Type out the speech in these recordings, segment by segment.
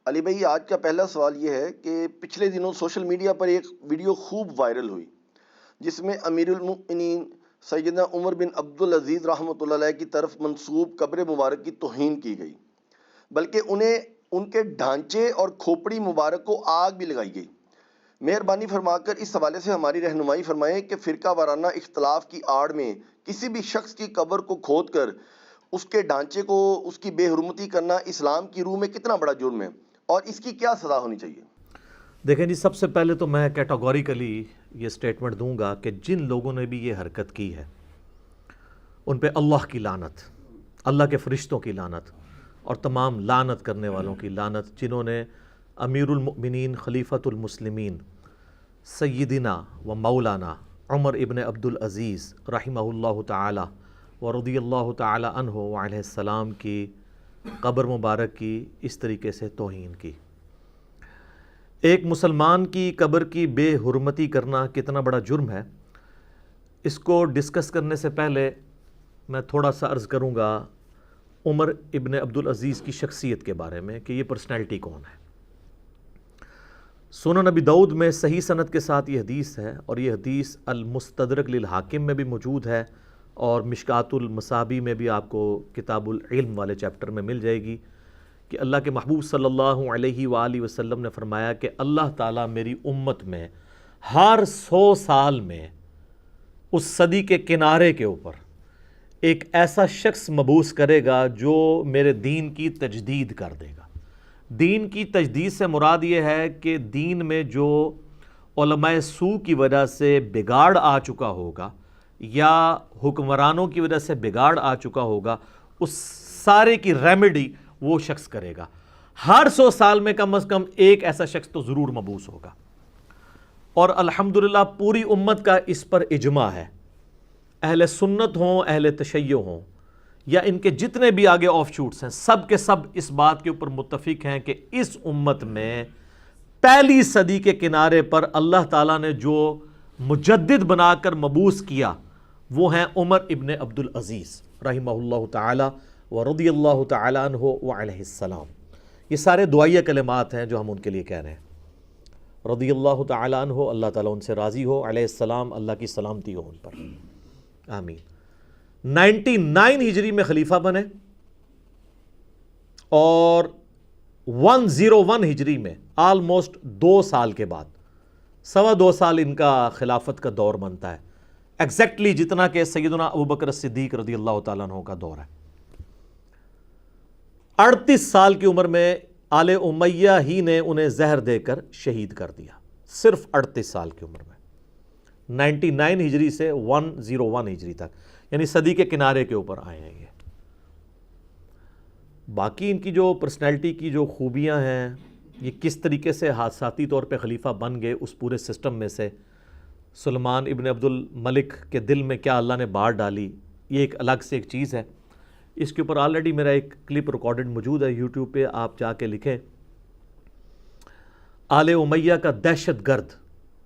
علی بھائی، آج کا پہلا سوال یہ ہے کہ پچھلے دنوں سوشل میڈیا پر ایک ویڈیو خوب وائرل ہوئی جس میں امیر المؤمنین سیدنا عمر بن عبدالعزیز رحمۃ اللہ علیہ کی طرف منسوب قبر مبارک کی توہین کی گئی، بلکہ انہیں ان کے ڈھانچے اور کھوپڑی مبارک کو آگ بھی لگائی گئی۔ مہربانی فرما کر اس حوالے سے ہماری رہنمائی فرمائیں کہ فرقہ وارانہ اختلاف کی آڑ میں کسی بھی شخص کی قبر کو کھود کر اس کے ڈھانچے کو، اس کی بے حرمتی کرنا اسلام کی روح میں کتنا بڑا جرم ہے اور اس کی کیا سزا ہونی چاہیے؟ دیکھیں جی، سب سے پہلے تو میں کیٹاگوریکلی یہ سٹیٹمنٹ دوں گا کہ جن لوگوں نے بھی یہ حرکت کی ہے ان پہ اللہ کی لعنت، اللہ کے فرشتوں کی لعنت اور تمام لعنت کرنے والوں کی لعنت، جنہوں نے امیر المؤمنین خلیفۃ المسلمین سیدنا و مولانا عمر ابن عبدالعزیز رحمہ اللہ تعالی و رضی اللہ تعالی عنہ وعلیہ السلام کی قبر مبارک کی اس طریقے سے توہین کی۔ ایک مسلمان کی قبر کی بے حرمتی کرنا کتنا بڑا جرم ہے، اس کو ڈسکس کرنے سے پہلے میں تھوڑا سا عرض کروں گا عمر ابن عبدالعزیز کی شخصیت کے بارے میں کہ یہ پرسنالٹی کون ہے۔ سنن نبی داؤد میں صحیح سند کے ساتھ یہ حدیث ہے، اور یہ حدیث المستدرک للحاکم میں بھی موجود ہے اور مشکات المصابیح میں بھی آپ کو کتاب العلم والے چیپٹر میں مل جائے گی، کہ اللہ کے محبوب صلی اللہ علیہ وآلہ وسلم نے فرمایا کہ اللہ تعالیٰ میری امت میں ہر 100 سال میں اس صدی کے کنارے کے اوپر ایک ایسا شخص مبعوث کرے گا جو میرے دین کی تجدید کر دے گا۔ دین کی تجدید سے مراد یہ ہے کہ دین میں جو علماء سوء کی وجہ سے بگاڑ آ چکا ہوگا یا حکمرانوں کی وجہ سے بگاڑ آ چکا ہوگا، اس سارے کی ریمیڈی وہ شخص کرے گا۔ ہر 100 سال میں کم از کم ایک ایسا شخص تو ضرور مبعوث ہوگا، اور الحمدللہ پوری امت کا اس پر اجماع ہے، اہل سنت ہوں، اہل تشیع ہوں، یا ان کے جتنے بھی آگے آف شوٹس ہیں، سب کے سب اس بات کے اوپر متفق ہیں کہ اس امت میں پہلی صدی کے کنارے پر اللہ تعالیٰ نے جو مجدد بنا کر مبعوث کیا وہ ہیں عمر ابن عبدالعزیز رحمہ اللہ تعالی و رضی اللہ تعالی عنہ وعلیہ السلام۔ یہ سارے دعائیہ کلمات ہیں جو ہم ان کے لیے کہہ رہے ہیں۔ رضی اللہ تعالی عنہ، اللہ تعالیٰ ان سے راضی ہو، علیہ السلام، اللہ کی سلامتی ہو ان پر، آمین۔ 99 ہجری میں خلیفہ بنے اور 101 ہجری میں آلموسٹ 2 سال کے بعد، 2.25 سال ان کا خلافت کا دور بنتا ہے، ایگزیکٹلی جتنا کہ سیدنا ابوبکر صدیق رضی اللہ تعالیٰ عنہ کا دور ہے۔ 38 سال کی عمر میں آل امیہ ہی نے انہیں زہر دے کر شہید کر دیا، صرف 38 سال کی عمر میں، 99 ہجری سے 101 ہجری تک، یعنی صدی کے کنارے کے اوپر آئے ہیں یہ۔ باقی ان کی جو پرسنالٹی کی جو خوبیاں ہیں، یہ کس طریقے سے حادثاتی طور پہ خلیفہ بن گئے اس پورے سسٹم میں سے، سلمان ابن عبد الملک کے دل میں کیا اللہ نے بار ڈالی، یہ ایک الگ سے ایک چیز ہے۔ اس کے اوپر آلریڈی میرا ایک کلپ ریکارڈڈ موجود ہے یوٹیوب پہ، آپ جا کے لکھیں آل امیہ کا دہشت گرد،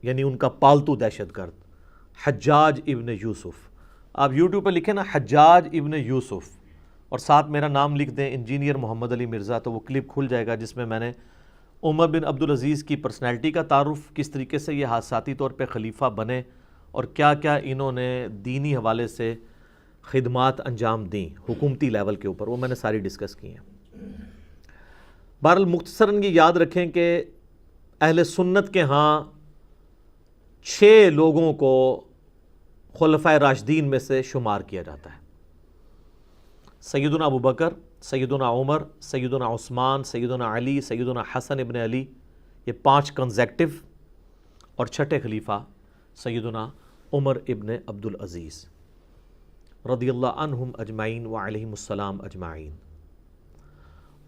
یعنی ان کا پالتو دہشت گرد حجاج ابن یوسف۔ آپ یوٹیوب پہ لکھیں نا حجاج ابن یوسف اور ساتھ میرا نام لکھ دیں انجینئر محمد علی مرزا، تو وہ کلپ کھل جائے گا جس میں میں نے عمر بن عبدالعزیز کی پرسنالٹی کا تعارف، کس طریقے سے یہ حادثاتی طور پہ خلیفہ بنے اور کیا کیا انہوں نے دینی حوالے سے خدمات انجام دیں حکومتی لیول کے اوپر، وہ میں نے ساری ڈسکس کی ہیں۔ بہرحال مختصراً یہ یاد رکھیں کہ اہل سنت کے ہاں 6 لوگوں کو خلفائے راشدین میں سے شمار کیا جاتا ہے: سیدنا ابوبکر، سیدنا عمر، سیدنا عثمان، سیدنا علی، سیدنا حسن ابن علی، یہ 5 کنزیکٹیو، اور 6ٹھے خلیفہ سیدنا عمر ابن عبدالعزیز رضی اللہ عنہم اجمعین وعلیہم السلام اجمعین۔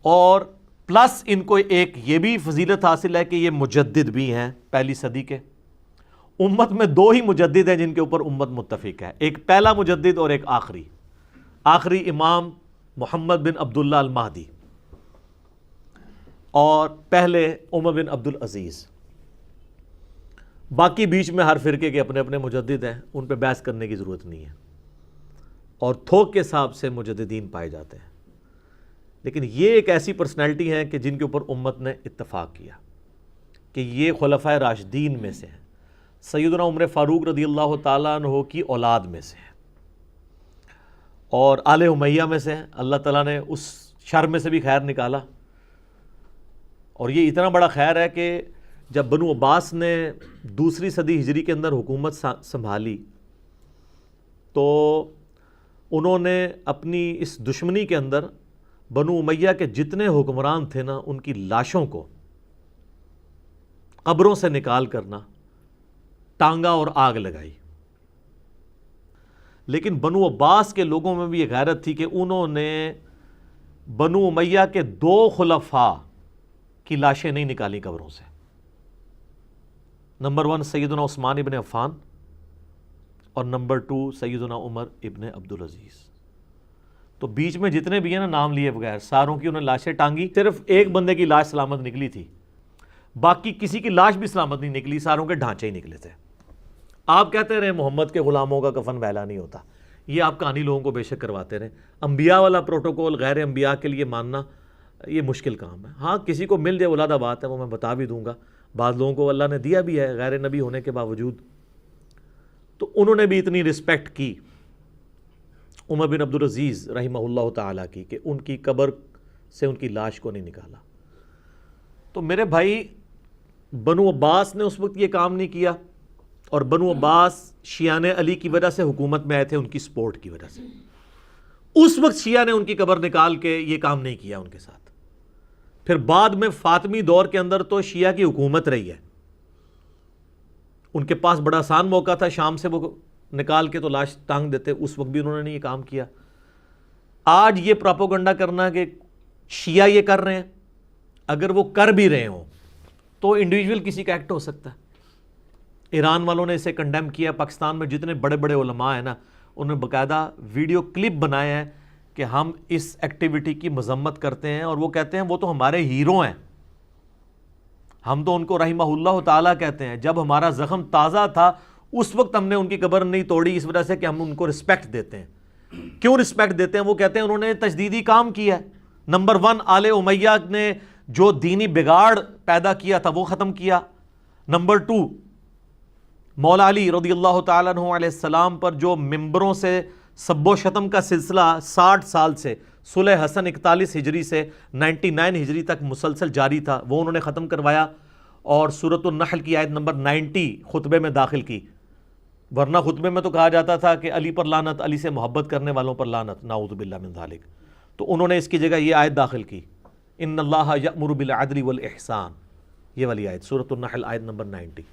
اور پلس ان کو ایک یہ بھی فضیلت حاصل ہے کہ یہ مجدد بھی ہیں پہلی صدی کے۔ امت میں 2 ہی مجدد ہیں جن کے اوپر امت متفق ہے، ایک پہلا مجدد اور ایک آخری امام محمد بن عبداللہ المہدی، اور پہلے عمر بن عبدالعزیز۔ باقی بیچ میں ہر فرقے کے اپنے اپنے مجدد ہیں، ان پہ بحث کرنے کی ضرورت نہیں ہے، اور تھوک کے حساب سے مجددین پائے جاتے ہیں۔ لیکن یہ ایک ایسی پرسنالٹی ہیں کہ جن کے اوپر امت نے اتفاق کیا کہ یہ خلفائے راشدین میں سے ہیں، سیدنا عمر فاروق رضی اللہ تعالیٰ عنہ کی اولاد میں سے ہیں اور آل امیہ میں سے ہیں۔ اللہ تعالیٰ نے اس شر میں سے بھی خیر نکالا، اور یہ اتنا بڑا خیر ہے کہ جب بنو عباس نے دوسری صدی ہجری کے اندر حکومت سنبھالی تو انہوں نے اپنی اس دشمنی کے اندر بنو امیہ کے جتنے حکمران تھے نا، ان کی لاشوں کو قبروں سے نکال کرنا ٹانگا اور آگ لگائی۔ لیکن بنو عباس کے لوگوں میں بھی یہ غیرت تھی کہ انہوں نے بنو امیہ کے 2 خلفاء کی لاشیں نہیں نکالی قبروں سے۔ نمبر 1 سیدنا عثمان ابن عفان اور نمبر 2 سیدنا عمر ابن عبدالعزیز۔ تو بیچ میں جتنے بھی ہیں نا نام لیے بغیر، ساروں کی انہوں نے لاشیں ٹانگی، صرف ایک بندے کی لاش سلامت نکلی تھی، باقی کسی کی لاش بھی سلامت نہیں نکلی، ساروں کے ڈھانچے ہی نکلے تھے۔ آپ کہتے رہے محمد کے غلاموں کا کفن میلا نہیں ہوتا، یہ آپ کہانی لوگوں کو بے شک کرواتے رہے۔ انبیاء والا پروٹوکول غیر انبیاء کے لیے ماننا یہ مشکل کام ہے۔ ہاں کسی کو مل جائے ولادہ بات ہے، وہ میں بتا بھی دوں گا، بعض لوگوں کو اللہ نے دیا بھی ہے غیر نبی ہونے کے باوجود۔ تو انہوں نے بھی اتنی رسپیکٹ کی عمر بن عبدالعزیز رحمہ اللہ تعالیٰ کی کہ ان کی قبر سے ان کی لاش کو نہیں نکالا۔ تو میرے بھائی بنو عباس نے اس وقت یہ کام نہیں کیا، اور بنو عباس شیعان علی کی وجہ سے حکومت میں آئے تھے، ان کی سپورٹ کی وجہ سے۔ اس وقت شیعہ نے ان کی قبر نکال کے یہ کام نہیں کیا ان کے ساتھ۔ پھر بعد میں فاطمی دور کے اندر تو شیعہ کی حکومت رہی ہے، ان کے پاس بڑا آسان موقع تھا، شام سے وہ نکال کے تو لاش ٹانگ دیتے، اس وقت بھی انہوں نے یہ کام کیا۔ آج یہ پراپوگنڈا کرنا کہ شیعہ یہ کر رہے ہیں، اگر وہ کر بھی رہے ہوں تو انڈیویجول کسی کا ایکٹ ہو سکتا ہے۔ ایران والوں نے اسے کنڈیم کیا، پاکستان میں جتنے بڑے بڑے علماء ہیں نا، انہوں نے باقاعدہ ویڈیو کلپ بنائے ہیں کہ ہم اس ایکٹیویٹی کی مذمت کرتے ہیں، اور وہ کہتے ہیں وہ تو ہمارے ہیرو ہیں، ہم تو ان کو رحمہ اللہ تعالیٰ کہتے ہیں، جب ہمارا زخم تازہ تھا اس وقت ہم نے ان کی قبر نہیں توڑی، اس وجہ سے کہ ہم ان کو رسپیکٹ دیتے ہیں۔ کیوں رسپیکٹ دیتے ہیں؟ وہ کہتے ہیں انہوں نے تجدیدی کام کیا ہے۔ نمبر 1 آل امیہ نے جو دینی بگاڑ پیدا کیا تھا وہ ختم کیا۔ نمبر 2 مولا علی رضی اللہ تعالیٰ عنہ علیہ السلام پر جو ممبروں سے سب و شتم کا سلسلہ 60 سال سے صلح حسن 41 ہجری سے 99 ہجری تک مسلسل جاری تھا، وہ انہوں نے ختم کروایا، اور سورۃ النحل کی آیت نمبر 90 خطبے میں داخل کی۔ ورنہ خطبے میں تو کہا جاتا تھا کہ علی پر لعنت، علی سے محبت کرنے والوں پر لعنت، نعوذ باللہ من ذالک۔ تو انہوں نے اس کی جگہ یہ آیت داخل کی، ان اللہ یأمر بالعدل والاحسان، یہ والی آیت سورۃ النحل آیت نمبر 90۔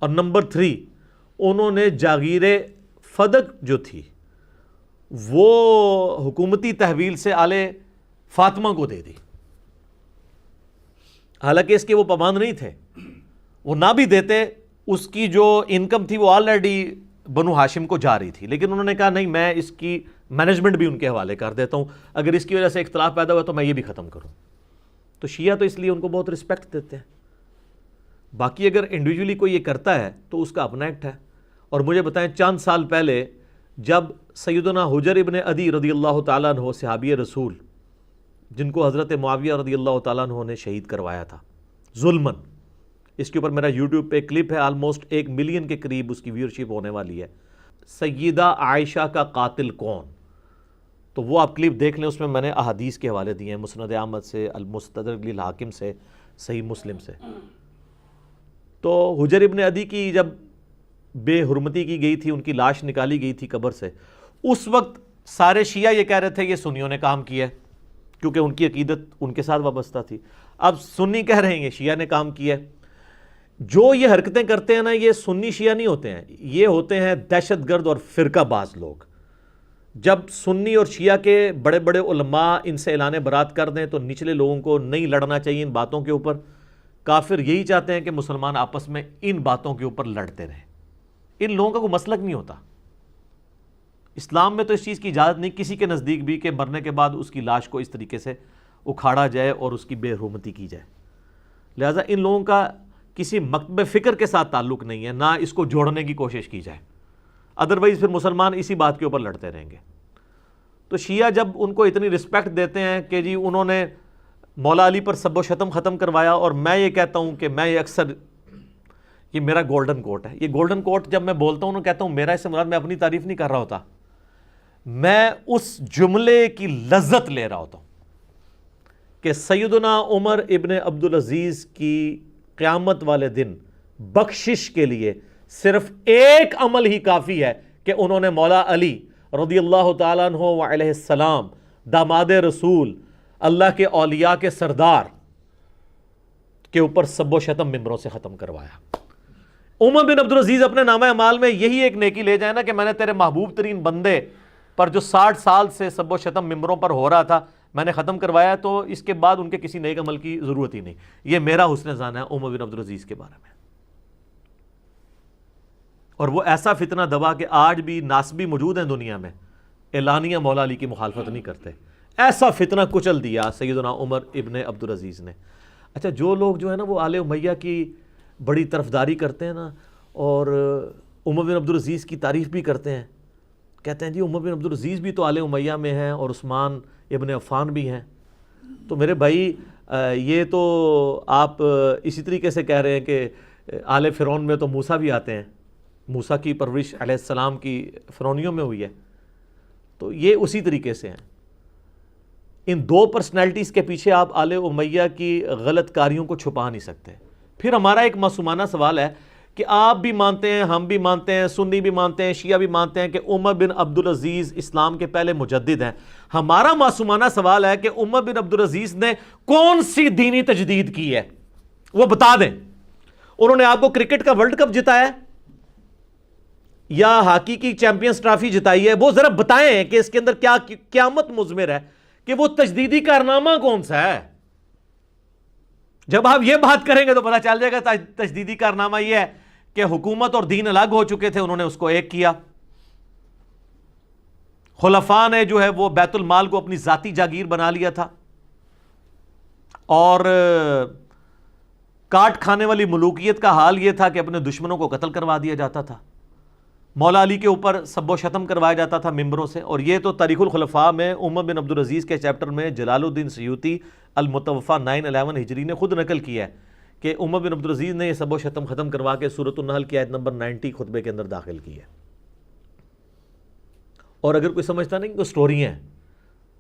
اور نمبر 3 انہوں نے جاگیر فدق جو تھی وہ حکومتی تحویل سے آل فاطمہ کو دے دی، حالانکہ اس کے وہ پابند نہیں تھے، وہ نہ بھی دیتے، اس کی جو انکم تھی وہ آلریڈی بنو ہاشم کو جا رہی تھی، لیکن انہوں نے کہا نہیں، میں اس کی مینجمنٹ بھی ان کے حوالے کر دیتا ہوں، اگر اس کی وجہ سے اختلاف پیدا ہوا تو میں یہ بھی ختم کروں۔ تو شیعہ تو اس لیے ان کو بہت رسپیکٹ دیتے ہیں۔ باقی اگر انڈیویجولی کوئی یہ کرتا ہے تو اس کا اپنا ایکٹ ہے۔ اور مجھے بتائیں چند سال پہلے جب سیدنا حجر ابن عدی رضی اللہ تعالیٰ عنہ صحابی رسول، جن کو حضرت معاویہ رضی اللہ تعالیٰ عنہ نے شہید کروایا تھا ظلماً، اس کے اوپر میرا یوٹیوب پہ کلپ ہے، آلموسٹ 1 ملین کے قریب اس کی ویورشپ ہونے والی ہے، سیدہ عائشہ کا قاتل کون؟ تو وہ آپ کلپ دیکھ لیں، اس میں نے احادیث کے حوالے دیے ہیں، مسند احمد سے، المستدرک للحاکم سے، صحیح مسلم سے۔ تو حجر ابن عدی کی جب بے حرمتی کی گئی تھی، ان کی لاش نکالی گئی تھی قبر سے، اس وقت سارے شیعہ یہ کہہ رہے تھے یہ سنیوں نے کام کیا ہے، کیونکہ ان کی عقیدت ان کے ساتھ وابستہ تھی۔ اب سنی کہہ رہے ہیں کہ شیعہ نے کام کیا ہے۔ جو یہ حرکتیں کرتے ہیں نا، یہ سنی شیعہ نہیں ہوتے ہیں، یہ ہوتے ہیں دہشت گرد اور فرقہ باز لوگ۔ جب سنی اور شیعہ کے بڑے بڑے علماء ان سے اعلان برات کر دیں تو نچلے لوگوں کو نہیں لڑنا چاہیے ان باتوں کے اوپر۔ کافر یہی چاہتے ہیں کہ مسلمان آپس میں ان باتوں کے اوپر لڑتے رہیں۔ ان لوگوں کا کوئی مسلک نہیں ہوتا۔ اسلام میں تو اس چیز کی اجازت نہیں کسی کے نزدیک بھی کہ مرنے کے بعد اس کی لاش کو اس طریقے سے اکھاڑا جائے اور اس کی بے حرمتی کی جائے۔ لہٰذا ان لوگوں کا کسی مکتب فکر کے ساتھ تعلق نہیں ہے، نہ اس کو جوڑنے کی کوشش کی جائے، ادروائز پھر مسلمان اسی بات کے اوپر لڑتے رہیں گے۔ تو شیعہ جب ان کو اتنی رسپیکٹ دیتے ہیں کہ جی انہوں نے مولا علی پر سب و شتم ختم کروایا، اور میں یہ کہتا ہوں کہ میں یہ اکثر، یہ میرا گولڈن کوٹ ہے، یہ گولڈن کوٹ جب میں بولتا ہوں کہتا ہوں میرا، اس سے مراد میں اپنی تعریف نہیں کر رہا ہوتا، میں اس جملے کی لذت لے رہا ہوتا ہوں کہ سیدنا عمر ابن عبدالعزیز کی قیامت والے دن بخشش کے لیے صرف ایک عمل ہی کافی ہے کہ انہوں نے مولا علی رضی اللہ تعالیٰ عنہ وعلیہ السلام، داماد رسول، اللہ کے اولیاء کے سردار کے اوپر سب و شتم ممبروں سے ختم کروایا۔ عمر بن عبدالعزیز اپنے نامہ اعمال میں یہی ایک نیکی لے جائے نا کہ میں نے تیرے محبوب ترین بندے پر جو 60 سال سے سب و شتم ممبروں پر ہو رہا تھا میں نے ختم کروایا، تو اس کے بعد ان کے کسی نیک عمل کی ضرورت ہی نہیں۔ یہ میرا حسن ظن ہے عمر بن عبدالعزیز کے بارے میں۔ اور وہ ایسا فتنہ دبا کہ آج بھی ناسبی موجود ہیں دنیا میں، اعلانیہ مولا علی کی مخالفت نہیں کرتے، ایسا فتنہ کچل دیا سیدنا عمر ابن عبدالعزیز نے۔ اچھا، جو لوگ جو ہے نا وہ آل امیہ کی بڑی طرفداری کرتے ہیں نا، اور عمر بن عبدالعزیز کی تعریف بھی کرتے ہیں، کہتے ہیں جی عمر بن عبدالعزیز بھی تو آل امیہ میں ہیں اور عثمان ابن عفان بھی ہیں، تو میرے بھائی یہ تو آپ اسی طریقے سے کہہ رہے ہیں کہ آل فرعون میں تو موسیٰ بھی آتے ہیں، موسیٰ کی پرورش علیہ السلام کی فرعونیوں میں ہوئی ہے، تو یہ اسی طریقے سے ہیں۔ ان دو پرسنالٹیز کے پیچھے آپ آل امیہ کی غلط کاریوں کو چھپا نہیں سکتے۔ پھر ہمارا ایک معصومانہ سوال ہے کہ آپ بھی مانتے ہیں، ہم بھی مانتے ہیں، سنی بھی مانتے ہیں، شیعہ بھی مانتے ہیں کہ عمر بن عبدالعزیز اسلام کے پہلے مجدد ہیں۔ ہمارا معصومانہ سوال ہے کہ عمر بن عبدالعزیز نے کون سی دینی تجدید کی ہے، وہ بتا دیں۔ انہوں نے آپ کو کرکٹ کا ورلڈ کپ جتایا ہے یا ہاکی کی چیمپئنز ٹرافی جتائی ہے، وہ ذرا بتائیں کہ اس کے اندر کیا قیامت مضمر ہے کہ وہ تجدیدی کارنامہ کون سا ہے۔ جب آپ یہ بات کریں گے تو پتہ چل جائے گا تجدیدی کارنامہ یہ ہے کہ حکومت اور دین الگ ہو چکے تھے، انہوں نے اس کو ایک کیا۔ خلفاء نے جو ہے وہ بیت المال کو اپنی ذاتی جاگیر بنا لیا تھا، اور کاٹ کھانے والی ملوکیت کا حال یہ تھا کہ اپنے دشمنوں کو قتل کروا دیا جاتا تھا، مولا علی کے اوپر سب و شتم کروایا جاتا تھا ممبروں سے۔ اور یہ تو تاریخ الخلفاء میں عمر بن عبدالعزیز کے چیپٹر میں جلال الدین سیوطی المتوفیٰ 911 ہجری نے خود نقل کیا ہے کہ عمر بن عبدالعزیز نے یہ سب و شتم ختم کروا کے سورۃ النحل کی آیت نمبر 90 خطبے کے اندر داخل کی ہے۔ اور اگر کوئی سمجھتا نہیں کہ سٹوری ہیں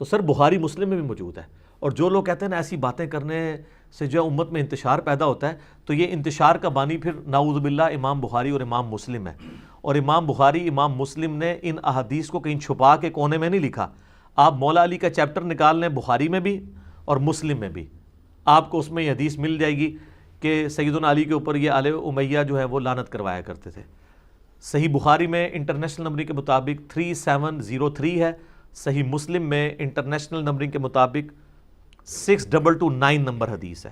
تو سر بخاری مسلم میں بھی موجود ہے۔ اور جو لوگ کہتے ہیں نا ایسی باتیں کرنے سے جو امت میں انتشار پیدا ہوتا ہے، تو یہ انتشار کا بانی پھر نعوذ باللہ امام بخاری اور امام مسلم ہے۔ اور امام بخاری، امام مسلم نے ان احادیث کو کہیں چھپا کے کونے میں نہیں لکھا۔ آپ مولا علی کا چیپٹر نکال لیں بخاری میں بھی اور مسلم میں بھی، آپ کو اس میں یہ حدیث مل جائے گی کہ سیدنا علی کے اوپر یہ آل امیہ جو ہے وہ لعنت کروایا کرتے تھے۔ صحیح بخاری میں انٹرنیشنل نمبرنگ کے مطابق 3703 ہے، صحیح مسلم میں انٹرنیشنل نمبرنگ کے مطابق 6229 نمبر حدیث ہے۔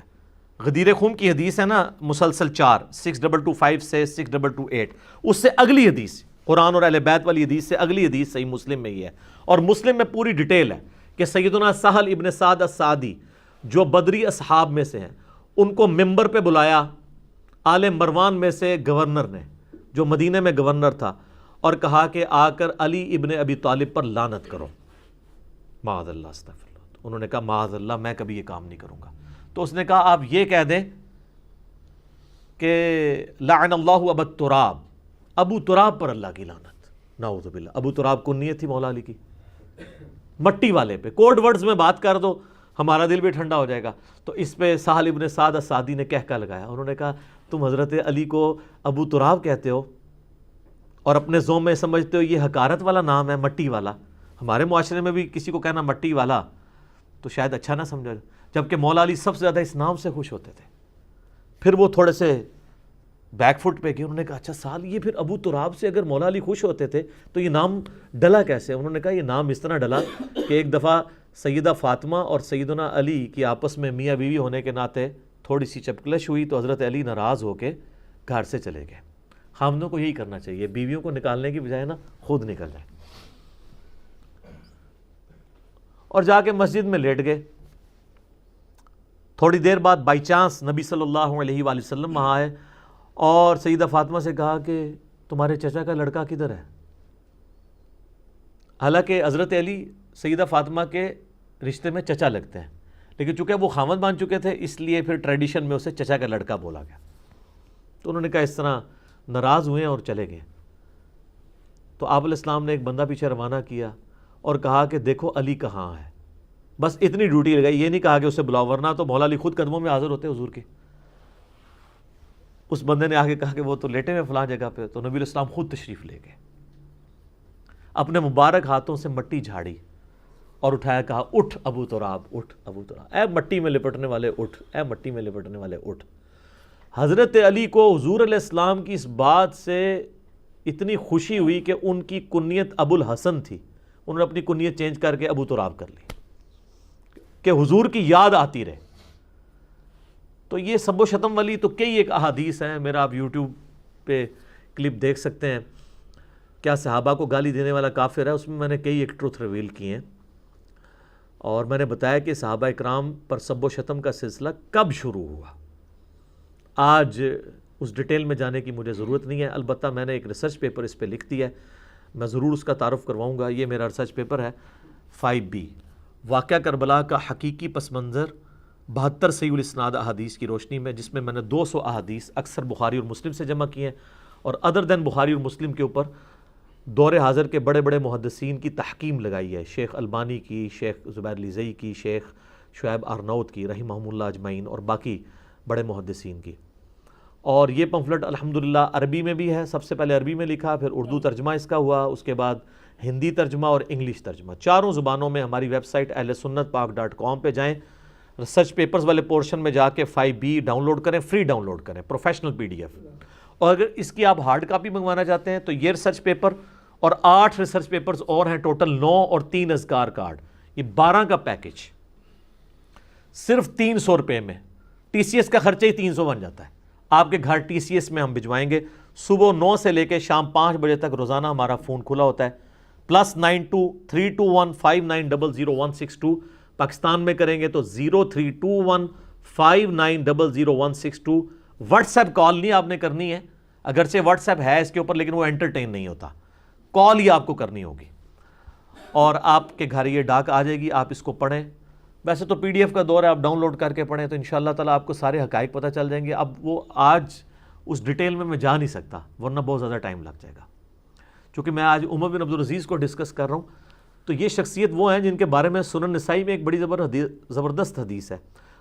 غدیر خم کی حدیث ہے نا مسلسل 4، 6225 سے 6228، اس سے اگلی حدیث قرآن اور اہل بیت والی حدیث سے اگلی حدیث صحیح مسلم میں ہی ہے۔ اور مسلم میں پوری ڈیٹیل ہے کہ سیدنا سہل ابن سعد السعدی جو بدری اصحاب میں سے ہیں، ان کو ممبر پہ بلایا آل مروان میں سے گورنر نے، جو مدینہ میں گورنر تھا، اور کہا کہ آ کر علی ابن ابی طالب پر لعنت کرو، معاذ اللہ استغفر اللہ۔ انہوں نے کہا معاذ اللہ، میں کبھی یہ کام نہیں کروں گا۔ تو اس نے کہا آپ یہ کہہ دیں کہ لعن اللہ ابا تراب، ابو تراب پر اللہ کی لعنت، نعوذ باللہ۔ ابو تراب کنیت تھی مولا علی کی، مٹی والے پہ کوڈ ورڈز میں بات کر دو ہمارا دل بھی ٹھنڈا ہو جائے گا۔ تو اس پہ سہل ابن سعد السعدی نے کہہ لگایا، انہوں نے کہا تم حضرت علی کو ابو تراب کہتے ہو اور اپنے ذوق میں سمجھتے ہو یہ حقارت والا نام ہے، مٹی والا۔ ہمارے معاشرے میں بھی کسی کو کہنا مٹی والا تو شاید اچھا نہ سمجھا، جبکہ مولا علی سب سے زیادہ اس نام سے خوش ہوتے تھے۔ پھر وہ تھوڑے سے بیک فٹ پہ گئے، انہوں نے کہا اچھا سال یہ پھر ابو تراب سے اگر مولا علی خوش ہوتے تھے تو یہ نام ڈلا کیسے؟ انہوں نے کہا یہ نام اس طرح ڈلا کہ ایک دفعہ سیدہ فاطمہ اور سیدنا علی کی آپس میں میاں بیوی ہونے کے ناطے تھوڑی سی چپکلش ہوئی، تو حضرت علی ناراض ہو کے گھر سے چلے گئے۔ خامدوں کو یہی کرنا چاہیے، بیویوں کو نکالنے کی بجائے نا خود نکل جائے۔ اور جا کے مسجد میں لیٹ گئے۔ تھوڑی دیر بعد بائی چانس نبی صلی اللہ علیہ وآلہ وسلم وہاں آئے اور سیدہ فاطمہ سے کہا کہ تمہارے چچا کا لڑکا کدھر ہے؟ حالانکہ حضرت علی سیدہ فاطمہ کے رشتے میں چچا لگتے ہیں، لیکن چونکہ وہ خاوند مان چکے تھے اس لیے پھر ٹریڈیشن میں اسے چچا کا لڑکا بولا گیا. تو انہوں نے کہا، اس طرح ناراض ہوئے اور چلے گئے. تو آپ علیہ السلام نے ایک بندہ پیچھے روانہ کیا اور کہا کہ دیکھو علی کہاں ہے. بس اتنی ڈیوٹی لگائی، یہ نہیں کہا کہ اسے بلاؤ ورنہ تو مولا علی خود قدموں میں حاضر ہوتے حضور کے. اس بندے نے آگے کہا کہ وہ تو لیٹے ہوئے فلاں جگہ پہ. تو نبی علیہ السلام خود تشریف لے گئے، اپنے مبارک ہاتھوں سے مٹی جھاڑی اور اٹھایا، کہا اٹھ ابو تراب، اٹھ ابو تراب، اے مٹی میں لپٹنے والے اٹھ، اے مٹی میں لپٹنے والے اٹھ. حضرت علی کو حضور علیہ السلام کی اس بات سے اتنی خوشی ہوئی کہ ان کی کنیت ابو الحسن تھی، انہوں نے اپنی کنیت چینج کر کے ابو تراب کر لی کہ حضور کی یاد آتی رہے. تو یہ سب و شتم والی تو کئی ایک احادیث ہیں، میرا آپ یوٹیوب پہ کلپ دیکھ سکتے ہیں، کیا صحابہ کو گالی دینے والا کافر ہے، اس میں نے کئی ایک ٹروتھ ریویل کیے ہیں. اور میں نے بتایا کہ صحابہ اکرام پر سب و شتم کا سلسلہ کب شروع ہوا. آج اس ڈیٹیل میں جانے کی مجھے ضرورت نہیں ہے، البتہ میں نے ایک ریسرچ پیپر اس پہ لکھ دیا ہے، میں ضرور اس کا تعارف کرواؤں گا. یہ میرا ریسرچ پیپر ہے 5B، واقعہ کربلا کا حقیقی پس منظر 72 صحیح الاسناد احادیث کی روشنی میں، جس میں میں نے 200 احادیث اکثر بخاری اور مسلم سے جمع کیے ہیں، اور ادر دین بخاری اور مسلم کے اوپر دور حاضر کے بڑے بڑے محدثین کی تحکیم لگائی ہے، شیخ البانی کی، شیخ زبیر لیزئی کی، شیخ شعیب آرناؤت کی رحمہم اللہ اجمعین، اور باقی بڑے محدثین کی. اور یہ پمفلٹ الحمدللہ عربی میں بھی ہے، سب سے پہلے عربی میں لکھا، پھر اردو ترجمہ اس کا ہوا، اس کے بعد ہندی ترجمہ اور انگلش ترجمہ، چاروں زبانوں میں. ہماری ویب سائٹ ahlsunnatpak.com پہ جائیں، ریسرچ پیپرز والے پورشن میں جا کے 5B ڈاؤن لوڈ کریں، فری ڈاؤن لوڈ کریں، پروفیشنل PDF. اور اگر اس کی آپ ہارڈ کاپی منگوانا چاہتے ہیں تو یہ ریسرچ پیپر اور 8 ریسرچ پیپرز اور ہیں، ٹوٹل 9 اور 3 اذکار کارڈ، یہ 12 کا پیکج صرف 300 روپے میں. TCS کا خرچہ ہی 300 بن جاتا ہے. آپ کے گھر TCS میں ہم بھجوائیں گے. صبح 9 سے لے کے شام 5 بجے تک روزانہ ہمارا فون کھلا ہوتا ہے. +923215900162. پاکستان میں کریں گے تو 032159000162. واٹس ایپ کال نہیں آپ نے کرنی ہے، اگرچہ واٹس ایپ ہے اس کے اوپر لیکن وہ انٹرٹین نہیں ہوتا، کال ہی آپ کو کرنی ہوگی. اور آپ کے گھر یہ ڈاک آ جائے گی، آپ اس کو پڑھیں. ویسے تو PDF کا دور ہے، آپ ڈاؤن لوڈ کر کے پڑھیں تو انشاءاللہ تعالیٰ آپ کو سارے حقائق پتہ چل جائیں گے. اب وہ آج اس ڈیٹیل میں جا نہیں سکتا ورنہ بہت زیادہ ٹائم لگ جائے گا. چونکہ میں آج عمر بن عبدالعزیز کو ڈسکس کر رہا ہوں، تو یہ شخصیت وہ ہیں جن کے بارے میں سنن نسائی میں ایک بڑی زبردست حدیث ہے.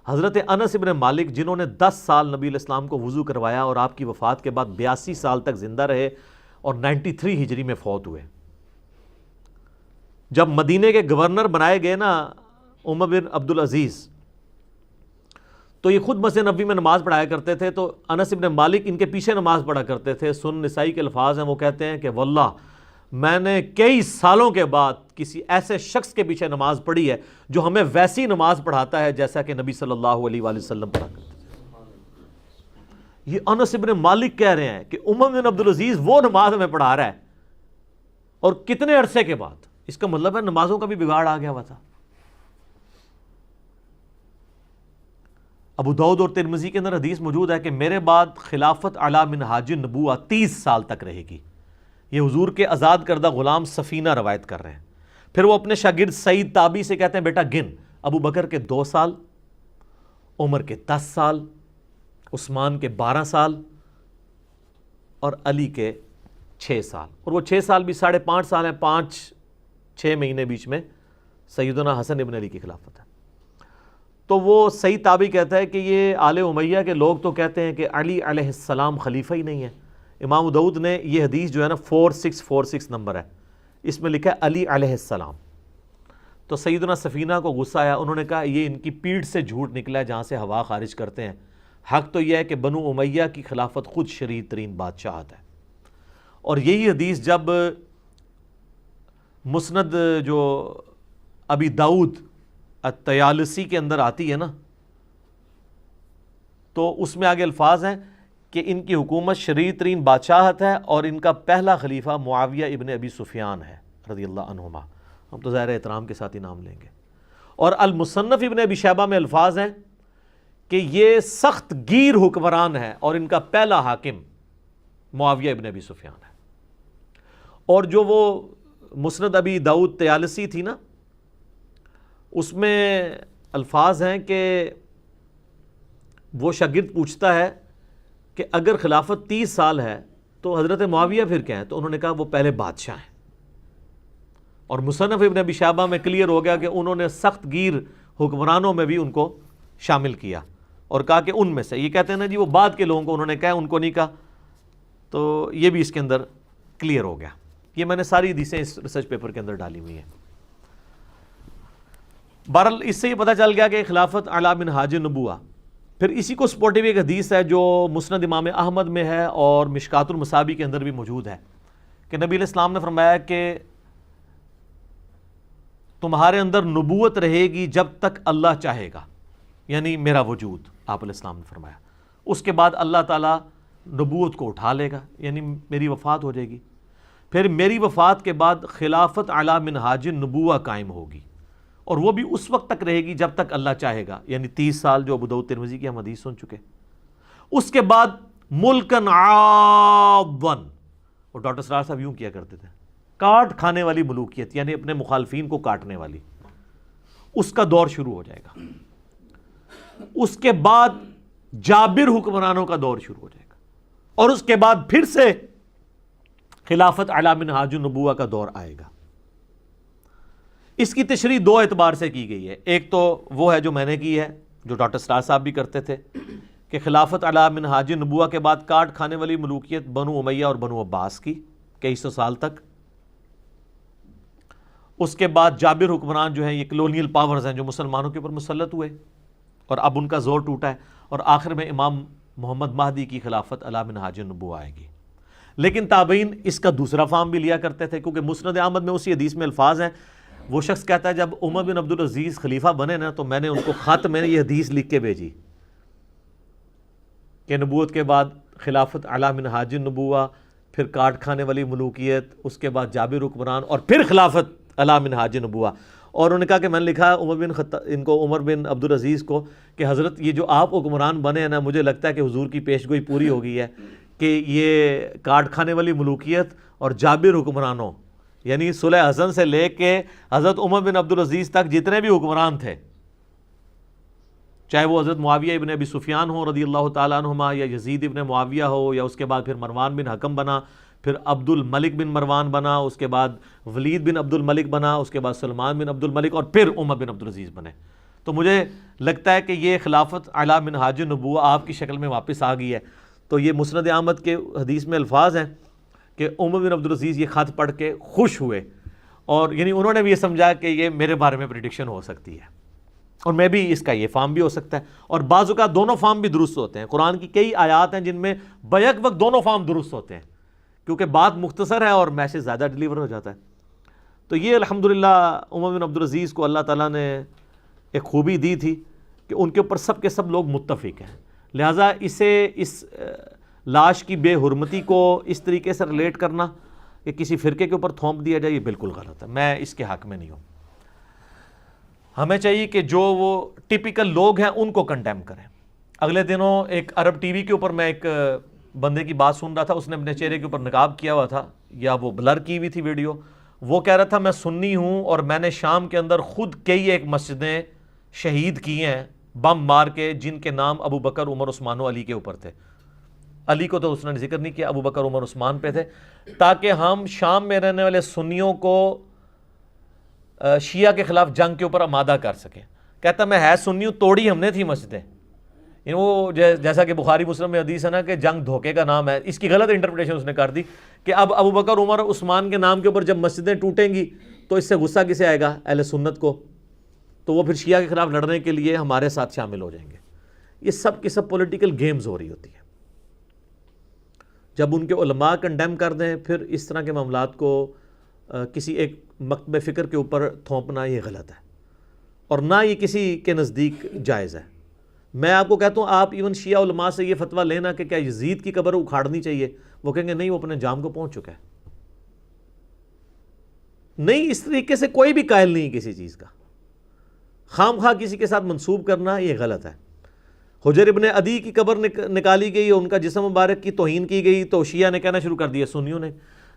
حضرت انس ابن مالک جنہوں نے 10 سال نبی علیہ السلام کو وضو کروایا اور آپ کی وفات کے بعد 82 سال تک زندہ رہے اور 93 ہجری میں فوت ہوئے. جب مدینے کے گورنر بنائے گئے نا عمر بن عبدالعزیز، تو یہ خود مسجد نبوی میں نماز پڑھایا کرتے تھے، تو انس ابن مالک ان کے پیچھے نماز پڑھا کرتے تھے. سنن نسائی کے الفاظ ہیں، وہ کہتے ہیں کہ واللہ میں نے کئی سالوں کے بعد کسی ایسے شخص کے پیچھے نماز پڑھی ہے جو ہمیں ویسی نماز پڑھاتا ہے جیسا کہ نبی صلی اللہ علیہ وآلہ وسلم پڑھا کرتے تھے. یہ انس ابن مالک کہہ رہے ہیں کہ عمر بن عبدالعزیز وہ نماز ہمیں پڑھا رہا ہے، اور کتنے عرصے کے بعد. اس کا مطلب ہے نمازوں کا بھی بگاڑ آ گیا ہوا تھا. ابو داؤد اور ترمذی کے اندر حدیث موجود ہے کہ میرے بعد خلافت علی منہاج النبوہ 30 سال تک رہے گی. یہ حضور کے آزاد کردہ غلام سفینہ روایت کر رہے ہیں. پھر وہ اپنے شاگرد سعید تابعی سے کہتے ہیں بیٹا گن، ابو بکر کے 2 سال، عمر کے 10 سال، عثمان کے 12 سال اور علی کے 6 سال. اور وہ 6 سال بھی 5.5 سال ہیں، 5-6 مہینے بیچ میں سیدنا حسن ابن علی کی خلافت ہے. تو وہ سعید تابعی کہتا ہے کہ یہ آل امیہ کے لوگ تو کہتے ہیں کہ علی علیہ السلام خلیفہ ہی نہیں ہے. امام داؤد نے یہ حدیث جو ہے نا 4646 نمبر ہے، اس میں لکھا ہے علی علیہ السلام. تو سیدنا سفینہ کو غصہ آیا، انہوں نے کہا یہ ان کی پیٹھ سے جھوٹ نکلا ہے جہاں سے ہوا خارج کرتے ہیں. حق تو یہ ہے کہ بنو امیہ کی خلافت خود شریف ترین بادشاہت ہے. اور یہی حدیث جب مسند جو ابی داؤد الطیالسی کے اندر آتی ہے نا، تو اس میں آگے الفاظ ہیں کہ ان کی حکومت شریف ترین بادشاہت ہے اور ان کا پہلا خلیفہ معاویہ ابن ابی سفیان ہے رضی اللہ عنہما. ہم تو ظاہر احترام کے ساتھ ہی نام لیں گے. اور المصنف ابن ابی شیبہ میں الفاظ ہیں کہ یہ سخت گیر حکمران ہے اور ان کا پہلا حاکم معاویہ ابن ابی سفیان ہے. اور جو وہ مسند ابی داؤد طیالسی تھی نا، اس میں الفاظ ہیں کہ وہ شاگرد پوچھتا ہے کہ اگر خلافت 30 سال ہے تو حضرت معاویہ پھر کیا ہے؟ تو انہوں نے کہا وہ پہلے بادشاہ ہیں. اور مصنف ابن ابی شیبہ میں کلیئر ہو گیا کہ انہوں نے سخت گیر حکمرانوں میں بھی ان کو شامل کیا اور کہا کہ ان میں سے. یہ کہتے ہیں نا جی وہ بعد کے لوگوں کو انہوں نے کہا ان کو نہیں کہا, تو یہ بھی اس کے اندر کلیئر ہو گیا. یہ میں نے ساری حدیثیں اس ریسرچ پیپر کے اندر ڈالی ہوئی ہیں. بہرحال اس سے یہ پتہ چل گیا کہ خلافت علی منہاج النبوہ. پھر اسی کو سپورٹیو ایک حدیث ہے جو مسند امام احمد میں ہے اور مشکات المصابیح کے اندر بھی موجود ہے کہ نبی علیہ السلام نے فرمایا کہ تمہارے اندر نبوت رہے گی جب تک اللہ چاہے گا, یعنی میرا وجود, آپ علیہ السلام نے فرمایا. اس کے بعد اللہ تعالیٰ نبوت کو اٹھا لے گا, یعنی میری وفات ہو جائے گی. پھر میری وفات کے بعد خلافت علی منہاج النبوہ قائم ہوگی, اور وہ بھی اس وقت تک رہے گی جب تک اللہ چاہے گا, یعنی 30 سال جو ابو داؤد ترمذی کی ہم حدیث سن چکے. اس کے بعد ملکن عاضن, اور ڈاکٹر سرار صاحب یوں کیا کرتے تھے, کاٹ کھانے والی ملوکیت, یعنی اپنے مخالفین کو کاٹنے والی, اس کا دور شروع ہو جائے گا. اس کے بعد جابر حکمرانوں کا دور شروع ہو جائے گا, اور اس کے بعد پھر سے خلافت علی منہاج النبوہ کا دور آئے گا. اس کی تشریح 2 اعتبار سے کی گئی ہے. ایک تو وہ ہے جو میں نے کی ہے, جو ڈاکٹر سرار صاحب بھی کرتے تھے, کہ خلافت علی منہاج النبوہ کے بعد کاٹ کھانے والی ملوکیت بنو امیہ اور بنو عباس کی کئی سو سال تک. اس کے بعد جابر حکمران جو ہیں یہ کلونیل پاورز ہیں جو مسلمانوں کے اوپر مسلط ہوئے اور اب ان کا زور ٹوٹا ہے, اور آخر میں امام محمد مہدی کی خلافت علی منہاج النبوہ آئے گی. لیکن تابعین اس کا دوسرا فارم بھی لیا کرتے تھے, کیونکہ مسند احمد میں اسی حدیث میں الفاظ ہیں. وہ شخص کہتا ہے جب عمر بن عبدالعزیز خلیفہ بنے نا تو میں نے ان کو خط میں نے یہ حدیث لکھ کے بھیجی کہ نبوت کے بعد خلافت علی منہاج النبوہ, پھر کاٹ کھانے والی ملوکیت, اس کے بعد جابر حکمران, اور پھر خلافت علی منہاج النبوہ. اور انہوں نے کہا کہ میں نے لکھا عمر بن عبدالعزیز کو کہ حضرت یہ جو آپ حکمران بنے ہیں نا, مجھے لگتا ہے کہ حضور کی پیش گوئی پوری ہو گئی ہے کہ یہ کاٹ کھانے والی ملوکیت اور جابر حکمرانوں, یعنی صلح حسن سے لے کے حضرت عمر بن عبدالعزیز تک جتنے بھی حکمران تھے, چاہے وہ حضرت معاویہ ابن ابی سفیان ہو رضی اللہ تعالیٰ عنہما, یا یزید ابن معاویہ ہو, یا اس کے بعد پھر مروان بن حکم بنا, پھر عبد الملک بن مروان بنا, اس کے بعد ولید بن عبد الملک بنا, اس کے بعد سلمان بن عبد الملک, اور پھر عمر بن عبدالعزیز بنے. تو مجھے لگتا ہے کہ یہ خلافت علی منہاج النبوہ آپ کی شکل میں واپس آ گئی ہے. تو یہ مسند احمد کے حدیث میں الفاظ ہیں کہ عمر بن عبدالعزیز یہ خط پڑھ کے خوش ہوئے, اور یعنی انہوں نے بھی یہ سمجھا کہ یہ میرے بارے میں پریڈکشن ہو سکتی ہے, اور میں بھی اس کا یہ فارم بھی ہو سکتا ہے. اور بعض اوقات دونوں فارم بھی درست ہوتے ہیں. قرآن کی کئی آیات ہیں جن میں بیک وقت دونوں فارم درست ہوتے ہیں, کیونکہ بات مختصر ہے اور میسج زیادہ ڈیلیور ہو جاتا ہے. تو یہ الحمدللہ عمر بن عبدالعزیز کو اللہ تعالیٰ نے ایک خوبی دی تھی کہ ان کے اوپر سب کے سب لوگ متفق ہیں. لہٰذا اسے اس لاش کی بے حرمتی کو اس طریقے سے ریلیٹ کرنا کہ کسی فرقے کے اوپر تھوپ دیا جائے, یہ بالکل غلط ہے. میں اس کے حق میں نہیں ہوں. ہمیں چاہیے کہ جو وہ ٹپیکل لوگ ہیں ان کو کنڈیم کریں. اگلے دنوں ایک عرب ٹی وی کے اوپر میں ایک بندے کی بات سن رہا تھا, اس نے اپنے چہرے کے اوپر نقاب کیا ہوا تھا, یا وہ بلر کی ہوئی تھی ویڈیو. وہ کہہ رہا تھا میں سنی ہوں اور میں نے شام کے اندر خود کئی ایک مسجدیں شہید کی ہیں بم مار کے, جن کے نام ابو بکر, عمر, عثمان و علی کے اوپر تھے. علی کو تو اس نے ذکر نہیں کیا, ابو بکر, عمر, عثمان پہ تھے, تاکہ ہم شام میں رہنے والے سنیوں کو شیعہ کے خلاف جنگ کے اوپر آمادہ کر سکیں. کہتا میں ہے سنی ہوں, توڑی ہم نے تھی مسجدیں. یعنی وہ جیسا کہ بخاری مسلم میں حدیث ہے نا کہ جنگ دھوکے کا نام ہے, اس کی غلط انٹرپریٹیشن اس نے کر دی کہ اب ابو بکر, عمر, عثمان کے نام کے اوپر جب مسجدیں ٹوٹیں گی تو اس سے غصہ کسے آئے گا؟ اہل سنت کو. تو وہ پھر شیعہ کے خلاف لڑنے کے لیے ہمارے ساتھ شامل ہو جائیں گے. یہ سب کی سب پولیٹیکل گیمز ہو رہی ہوتی ہیں. جب ان کے علماء کنڈیم کر دیں پھر اس طرح کے معاملات کو کسی ایک مکتب فکر کے اوپر تھوپنا یہ غلط ہے, اور نہ یہ کسی کے نزدیک جائز ہے. میں آپ کو کہتا ہوں آپ ایون شیعہ علماء سے یہ فتویٰ لینا کہ کیا یزید کی قبر اکھاڑنی چاہیے, وہ کہیں گے نہیں, وہ اپنے جام کو پہنچ چکا ہے. نہیں, اس طریقے سے کوئی بھی قائل نہیں کسی چیز کا. خام خواہ کسی کے ساتھ منسوب کرنا یہ غلط ہے. حجر ابن عدی کی قبر نکالی گئی, ان کا جسم مبارک کی توہین کی گئی, تو شیعہ نے کہنا شروع کر دیا سنیوں نے,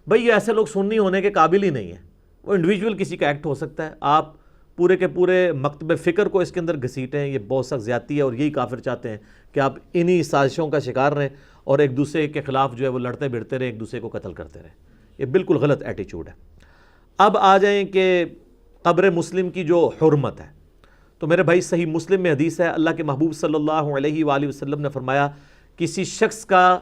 بھئی یہ ایسے لوگ سنی ہونے کے قابل ہی نہیں ہیں. وہ انڈیویجول کسی کا ایکٹ ہو سکتا ہے, آپ پورے کے پورے مکتب فکر کو اس کے اندر گھسیٹیں، یہ بہت سخت زیادتی ہے، اور یہی کافر چاہتے ہیں کہ آپ انہی سازشوں کا شکار رہیں اور ایک دوسرے کے خلاف جو ہے وہ لڑتے بھڑتے رہیں، ایک دوسرے کو قتل کرتے رہیں۔ یہ بالکل غلط ایٹیچیوڈ ہے۔ اب آ جائیں کہ قبر مسلم کی جو حرمت ہے، تو میرے بھائی صحیح مسلم میں حدیث ہے، اللہ کے محبوب صلی اللہ علیہ وآلہ وسلم نے فرمایا کسی شخص کا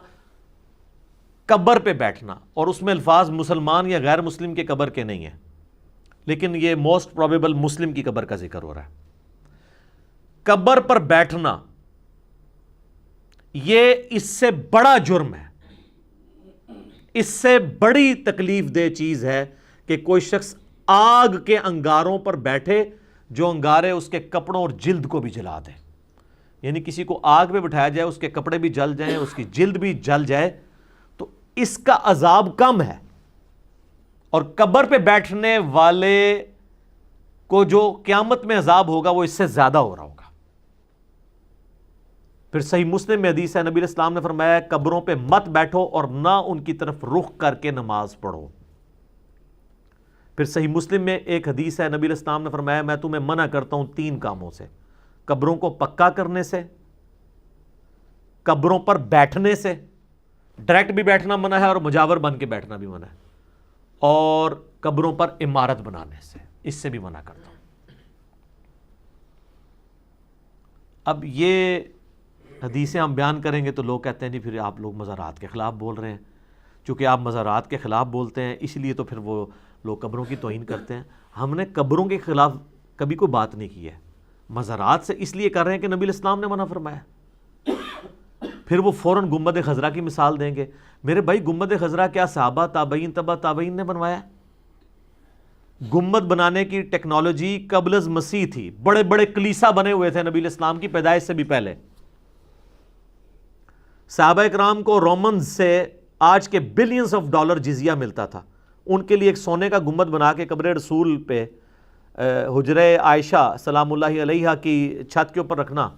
قبر پہ بیٹھنا، اور اس میں الفاظ مسلمان یا غیر مسلم کے قبر کے نہیں ہیں، لیکن یہ موسٹ پروبیبل مسلم کی قبر کا ذکر ہو رہا ہے۔ قبر پر بیٹھنا یہ اس سے بڑا جرم ہے، اس سے بڑی تکلیف دہ چیز ہے کہ کوئی شخص آگ کے انگاروں پر بیٹھے جو انگارے اس کے کپڑوں اور جلد کو بھی جلا دے۔ یعنی کسی کو آگ پہ بٹھایا جائے، اس کے کپڑے بھی جل جائیں، اس کی جلد بھی جل جائے، تو اس کا عذاب کم ہے، اور قبر پہ بیٹھنے والے کو جو قیامت میں عذاب ہوگا وہ اس سے زیادہ ہو رہا ہوگا۔ پھر صحیح مسلم میں حدیث ہے، نبی علیہ السلام نے فرمایا قبروں پہ مت بیٹھو اور نہ ان کی طرف رخ کر کے نماز پڑھو۔ پھر صحیح مسلم میں ایک حدیث ہے، نبی علیہ السلام نے فرمایا میں تمہیں منع کرتا ہوں 3 کاموں سے، قبروں کو پکا کرنے سے، قبروں پر بیٹھنے سے، ڈائریکٹ بھی بیٹھنا منع ہے اور مجاور بن کے بیٹھنا بھی منع ہے، اور قبروں پر عمارت بنانے سے، اس سے بھی منع کرتا ہوں۔ اب یہ حدیثیں ہم بیان کریں گے تو لوگ کہتے ہیں جی پھر آپ لوگ مزارات کے خلاف بول رہے ہیں، چونکہ آپ مزارات کے خلاف بولتے ہیں اس لیے تو پھر وہ لوگ قبروں کی توہین کرتے ہیں۔ ہم نے قبروں کے خلاف کبھی کوئی بات نہیں کی ہے، مزارات سے اس لیے کر رہے ہیں کہ نبی علیہ السلام نے منع فرمایا۔ پھر وہ فوراً گنبد خضرا کی مثال دیں گے۔ میرے بھائی گنبد خضرا کیا صحابہ تابعین تبع تابعین نے بنوایا؟ گنبد بنانے کی ٹیکنالوجی قبل از مسیح تھی، بڑے بڑے کلیسا بنے ہوئے تھے نبی علیہ السلام کی پیدائش سے بھی پہلے۔ صحابہ اکرام کو رومنز سے آج کے بلینز آف ڈالر جزیہ ملتا تھا، ان کے لیے ایک سونے کا گنبد بنا کے قبر رسول پہ حجرہ عائشہ سلام اللہ علیہا کی چھت کے اوپر رکھنا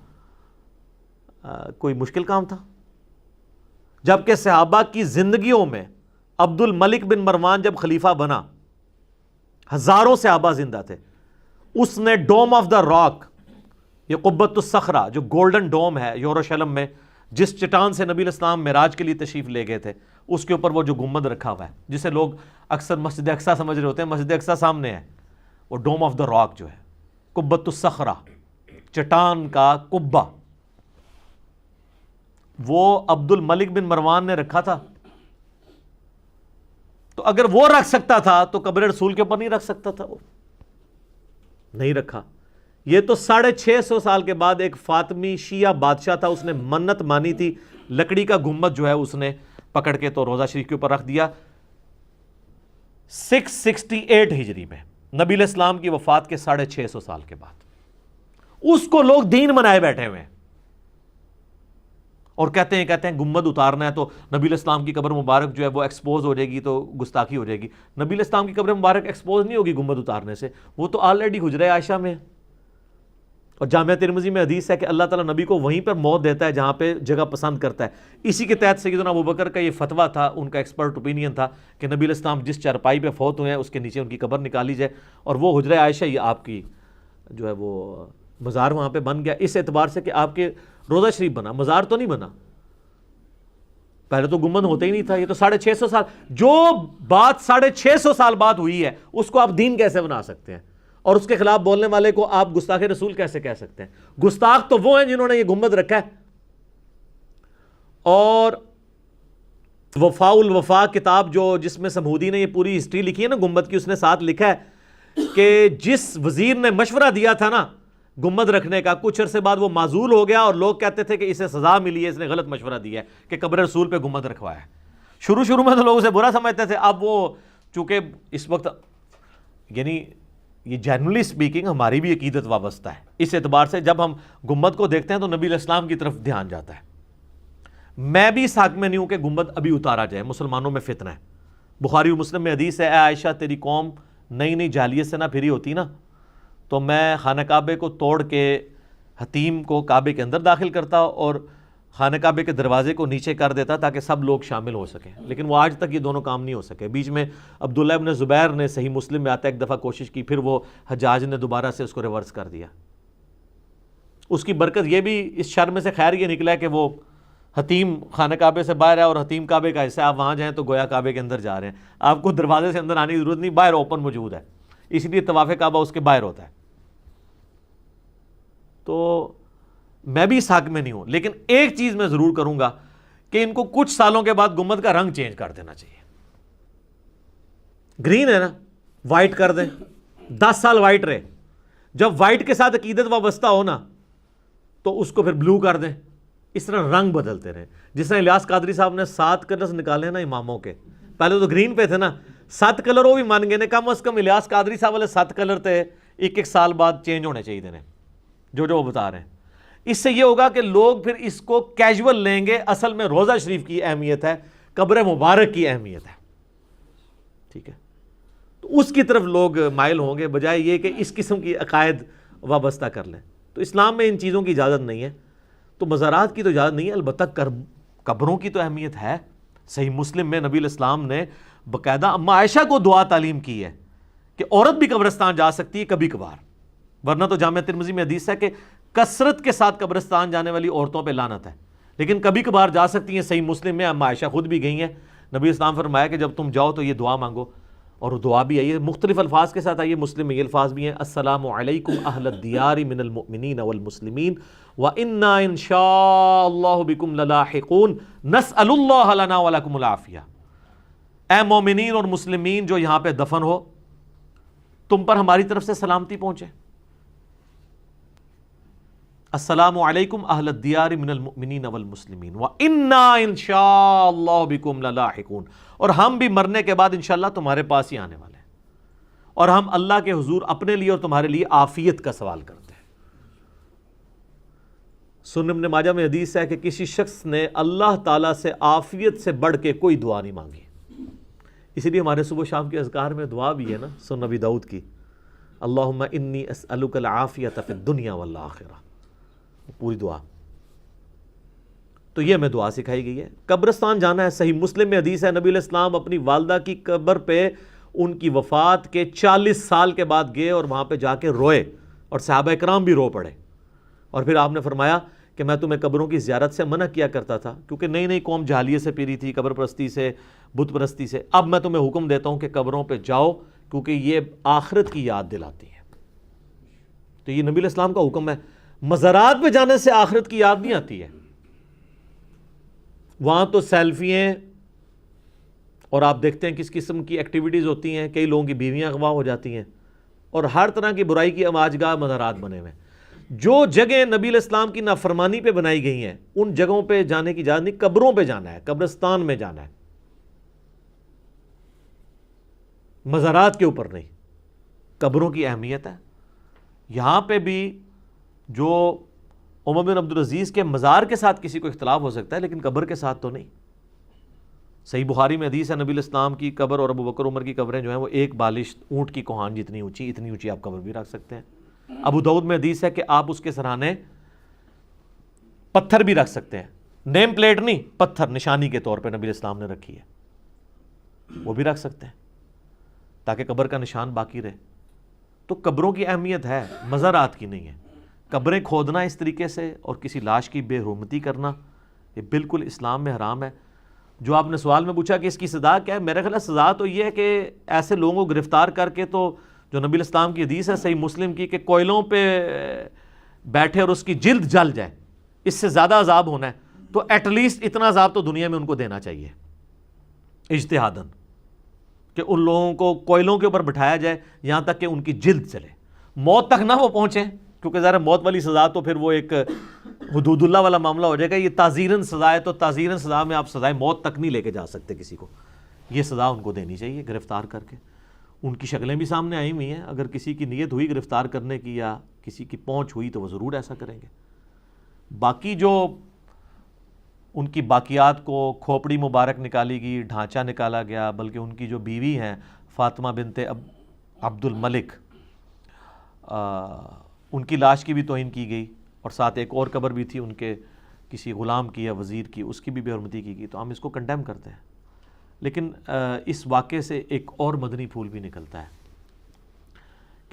کوئی مشکل کام تھا؟ جبکہ صحابہ کی زندگیوں میں عبد الملک بن مروان جب خلیفہ بنا، ہزاروں صحابہ زندہ تھے، اس نے ڈوم آف دا راک، یہ قبۃ الصخرہ جو گولڈن ڈوم ہے یروشلم میں، جس چٹان سے نبی علیہ السلام معراج کے لیے تشریف لے گئے تھے، اس کے اوپر وہ جو گنبد رکھا ہوا ہے جسے لوگ اکثر مسجد اقصیٰ سمجھ رہے ہوتے ہیں، مسجد اقصیٰ سامنے ہے، وہ ڈوم آف دا راک جو ہے، قبۃ الصخرہ، چٹان کا قبہ، وہ عبد الملک بن مروان نے رکھا تھا۔ تو اگر وہ رکھ سکتا تھا تو قبر رسول کے اوپر نہیں رکھ سکتا تھا؟ وہ نہیں رکھا۔ یہ تو 650 سال کے بعد ایک فاطمی شیعہ بادشاہ تھا، اس نے منت مانی تھی، لکڑی کا گنبد جو ہے اس نے پکڑ کے تو روضہ شریف کے اوپر رکھ دیا۔ 668 ہجری میں نبی علیہ السلام کی وفات کے 650 سال کے بعد اس کو لوگ دین منائے بیٹھے ہوئے ہیں، اور کہتے ہیں گنبد اتارنا ہے تو نبی علیہ السلام کی قبر مبارک جو ہے وہ ایکسپوز ہو جائے گی تو گستاخی ہو جائے گی۔ نبی علیہ السلام کی قبر مبارک ایکسپوز نہیں ہوگی گنبد اتارنے سے، وہ تو آلریڈی حجرہ عائشہ میں ہے۔ اور جامعہ ترمذی میں حدیث ہے کہ اللہ تعالیٰ نبی کو وہیں پر موت دیتا ہے جہاں پہ جگہ پسند کرتا ہے۔ اسی کے تحت سیدنا ابوبکر کا یہ فتویٰ تھا، ان کا ایکسپرٹ اوپینین تھا کہ نبی علیہ السلام جس چارپائی پہ فوت ہوئے ہیں اس کے نیچے ان کی قبر نکالی جائے، اور وہ حجرہ عائشہ یہ آپ کی جو ہے وہ مزار وہاں پہ بن گیا، اس اعتبار سے کہ آپ کے روضہ شریف بنا، مزار تو نہیں بنا۔ پہلے تو گنبد ہوتا ہی نہیں تھا۔ یہ تو 650 سال، جو بات 650 سال بعد ہوئی ہے اس کو آپ دین کیسے بنا سکتے ہیں؟ اور اس کے خلاف بولنے والے کو آپ گستاخ رسول کیسے کہہ سکتے ہیں؟ گستاخ تو وہ ہیں جنہوں نے یہ گنبد رکھا ہے۔ اور وفاء الوفا کتاب جس میں سمہودی نے یہ پوری ہسٹری لکھی ہے نا گنبد کی، اس نے ساتھ لکھا ہے کہ جس وزیر نے مشورہ دیا تھا نا گنبد رکھنے کا، کچھ عرصے بعد وہ معزول ہو گیا اور لوگ کہتے تھے کہ اسے سزا ملی ہے، اس نے غلط مشورہ دیا ہے کہ قبر رسول پہ گنبد رکھوایا ہے۔ شروع میں تو لوگ اسے برا سمجھتے تھے، اب وہ چونکہ اس وقت یعنی یہ جنرلی سپیکنگ ہماری بھی عقیدت وابستہ ہے، اس اعتبار سے جب ہم گنبد کو دیکھتے ہیں تو نبی علیہ السلام کی طرف دھیان جاتا ہے۔ میں بھی اس حق میں نہیں ہوں کہ گنبد ابھی اتارا جائے، مسلمانوں میں فتنہ ہے۔ بخاری و مسلم میں حدیث ہے، اے عائشہ تیری قوم نئی جاہلیت سے نہ پھری ہوتی نا تو میں خانہ کعبے کو توڑ کے حتیم کو کعبے کے اندر داخل کرتا اور خانہ کعبے کے دروازے کو نیچے کر دیتا تاکہ سب لوگ شامل ہو سکیں، لیکن وہ آج تک یہ دونوں کام نہیں ہو سکے۔ بیچ میں عبداللہ ابن زبیر نے صحیح مسلم میں آتا ایک دفعہ کوشش کی، پھر وہ حجاج نے دوبارہ سے اس کو ریورس کر دیا۔ اس کی برکت یہ بھی اس شر میں سے خیر یہ نکلا ہے کہ وہ حتیم خانہ کعبے سے باہر ہے اور حتیم کعبے کا حصہ، آپ وہاں جائیں تو گویا کعبے کے اندر جا رہے ہیں، آپ کو دروازے سے اندر آنے کی ضرورت نہیں، باہر اوپن موجود ہے، اس لیے طواف کعبہ اس کے باہر ہوتا ہے۔ تو میں بھی اس حق میں نہیں ہوں، لیکن ایک چیز میں ضرور کروں گا کہ ان کو کچھ سالوں کے بعد گنبد کا رنگ چینج کر دینا چاہیے۔ گرین ہے نا، وائٹ کر دیں، 10 سال وائٹ رہے، جب وائٹ کے ساتھ عقیدت وابستہ ہو نا تو اس کو پھر بلو کر دیں، اس طرح رنگ بدلتے رہیں۔ جس طرح الیاس قادری صاحب نے 7 کلرز نکالے نا اماموں کے، پہلے تو گرین پہ تھے نا، 7 کلر وہ بھی مان گئے نا، کم از کم الیاس قادری صاحب والے 7 کلر تھے، ایک سال بعد چینج ہونے چاہیے تھے جو وہ بتا رہے ہیں۔ اس سے یہ ہوگا کہ لوگ پھر اس کو کیجول لیں گے، اصل میں روزہ شریف کی اہمیت ہے، قبر مبارک کی اہمیت ہے، ٹھیک ہے، تو اس کی طرف لوگ مائل ہوں گے بجائے یہ کہ اس قسم کی عقائد وابستہ کر لیں۔ تو اسلام میں ان چیزوں کی اجازت نہیں ہے، تو مزارات کی تو اجازت نہیں ہے، البتہ قبروں کی تو اہمیت ہے۔ صحیح مسلم میں نبی الاسلام نے باقاعدہ اما عائشہ کو دعا تعلیم کی ہے کہ عورت بھی قبرستان جا سکتی ہے کبھی کبھار، ورنہ تو جامعہ ترمذی میں حدیث ہے کہ کثرت کے ساتھ قبرستان جانے والی عورتوں پہ لعنت ہے، لیکن کبھی کبھار جا سکتی ہیں۔ صحیح مسلم میں اما عائشہ خود بھی گئی ہیں، نبی اسلام فرمایا کہ جب تم جاؤ تو یہ دعا مانگو، اور وہ دعا بھی آئی ہے مختلف الفاظ کے ساتھ آئی ہے، مسلم میں یہ الفاظ بھی ہیں، السلام علیکم اہل الدیار من المؤمنین والمسلمین وَإِنَّا إِن شَاءَ اللَّهُ بِكُمْ لَلَاحِقُونَ نَسْأَلُ اللَّهَ لَنَا وَلَكُمُ الْعَافِيَةَ۔ اے مومنین اور مسلمین جو یہاں پہ دفن ہو، تم پر ہماری طرف سے سلامتی پہنچے۔ السلام علیکم اہل الدیار من المؤمنین والمسلمین وَإِنَّا إِن شَاءَ اللَّهُ بِكُمْ لَلَاحِقُونَ، اور ہم بھی مرنے کے بعد انشاءاللہ تمہارے پاس ہی آنے والے ہیں، اور ہم اللہ کے حضور اپنے لیے اور تمہارے لیے عافیت کا سوال کرتے ہیں۔ سنن ابن ماجہ میں حدیث ہے کہ کسی شخص نے اللہ تعالیٰ سے عافیت سے بڑھ کے کوئی دعا نہیں مانگی، اسی لیے ہمارے صبح شام کے اذکار میں دعا بھی ہے نا، سنن ابی داؤد کی، اللہم انی اسألک العافیۃ فی الدنیا والآخرہ، پوری دعا۔ تو یہ ہمیں دعا سکھائی گئی ہے۔ قبرستان جانا ہے، صحیح مسلم میں حدیث ہے نبی علیہ السلام اپنی والدہ کی قبر پہ ان کی وفات کے 40 سال کے بعد گئے اور وہاں پہ جا کے روئے، اور صحابہ اکرام بھی رو پڑے، اور پھر آپ نے فرمایا کہ میں تمہیں قبروں کی زیارت سے منع کیا کرتا تھا کیونکہ نئی نئی قوم جہالیت سے پیری تھی، قبر پرستی سے، بت پرستی سے، اب میں تمہیں حکم دیتا ہوں کہ قبروں پہ جاؤ کیونکہ یہ آخرت کی یاد دلاتی ہیں۔ تو یہ نبی علیہ السلام کا حکم ہے۔ مزارات پہ جانے سے آخرت کی یاد نہیں آتی ہے، وہاں تو سیلفییں اور آپ دیکھتے ہیں کس قسم کی ایکٹیویٹیز ہوتی ہیں، کئی لوگوں کی بیویاں اغوا ہو جاتی ہیں، اور ہر طرح کی برائی کی اماجگاہ مزارات بنے ہوئے ہیں۔ جو جگہ نبی علیہ السلام کی نافرمانی پہ بنائی گئی ہیں ان جگہوں پہ جانے کی اجازت نہیں، قبروں پہ جانا ہے، قبرستان میں جانا ہے، مزارات کے اوپر نہیں۔ قبروں کی اہمیت ہے۔ یہاں پہ بھی جو عمر بن عبدالعزیز کے مزار کے ساتھ کسی کو اختلاف ہو سکتا ہے لیکن قبر کے ساتھ تو نہیں۔ صحیح بخاری میں حدیث ہے نبی علیہ السلام کی قبر اور ابو بکر عمر کی قبریں جو ہیں وہ ایک بالش اونٹ کی کوہان جتنی اونچی، اتنی اونچی آپ قبر بھی رکھ سکتے ہیں۔ ابو داؤد میں حدیث ہے کہ آپ اس کے سرانے پتھر بھی رکھ سکتے ہیں، نیم پلیٹ نہیں، پتھر نشانی کے طور پہ نبی علیہ السلام نے رکھی ہے، وہ بھی رکھ سکتے ہیں تاکہ قبر کا نشان باقی رہے۔ تو قبروں کی اہمیت ہے، مزارات کی نہیں ہے۔ قبریں کھودنا اس طریقے سے اور کسی لاش کی بے حرمتی کرنا یہ بالکل اسلام میں حرام ہے۔ جو آپ نے سوال میں پوچھا کہ اس کی سزا کیا ہے، میرے خیال سزا تو یہ ہے کہ ایسے لوگوں کو گرفتار کر کے، تو جو نبی علیہ السلام کی حدیث ہے صحیح مسلم کی کہ کوئلوں پہ بیٹھے اور اس کی جلد جل جائے، اس سے زیادہ عذاب ہونا ہے تو ایٹ لیسٹ اتنا عذاب تو دنیا میں ان کو دینا چاہیے اجتہاداً، کہ ان لوگوں کو کوئلوں کے اوپر بٹھایا جائے یہاں تک کہ ان کی جلد چلے، موت تک نہ وہ پہنچیں، کیونکہ ظاہر موت والی سزا تو پھر وہ ایک حدود اللہ والا معاملہ ہو جائے گا۔ یہ تعزیراً سزا ہے تو تعزیراً سزا میں آپ سزائے موت تک نہیں لے کے جا سکتے کسی کو، یہ سزا ان کو دینی چاہیے گرفتار کر کے۔ ان کی شکلیں بھی سامنے آئی ہوئی ہیں، اگر کسی کی نیت ہوئی گرفتار کرنے کی یا کسی کی پہنچ ہوئی تو وہ ضرور ایسا کریں گے۔ باقی جو ان کی باقیات کو کھوپڑی مبارک نکالی گئی، ڈھانچہ نکالا گیا، بلکہ ان کی جو بیوی ہیں فاطمہ بنت عبد الملک، ان کی لاش کی بھی توہین کی گئی، اور ساتھ ایک اور قبر بھی تھی ان کے کسی غلام کی یا وزیر کی، اس کی بھی بے حرمتی کی گئی، تو ہم اس کو کنڈیم کرتے ہیں. لیکن اس واقعے سے ایک اور مدنی پھول بھی نکلتا ہے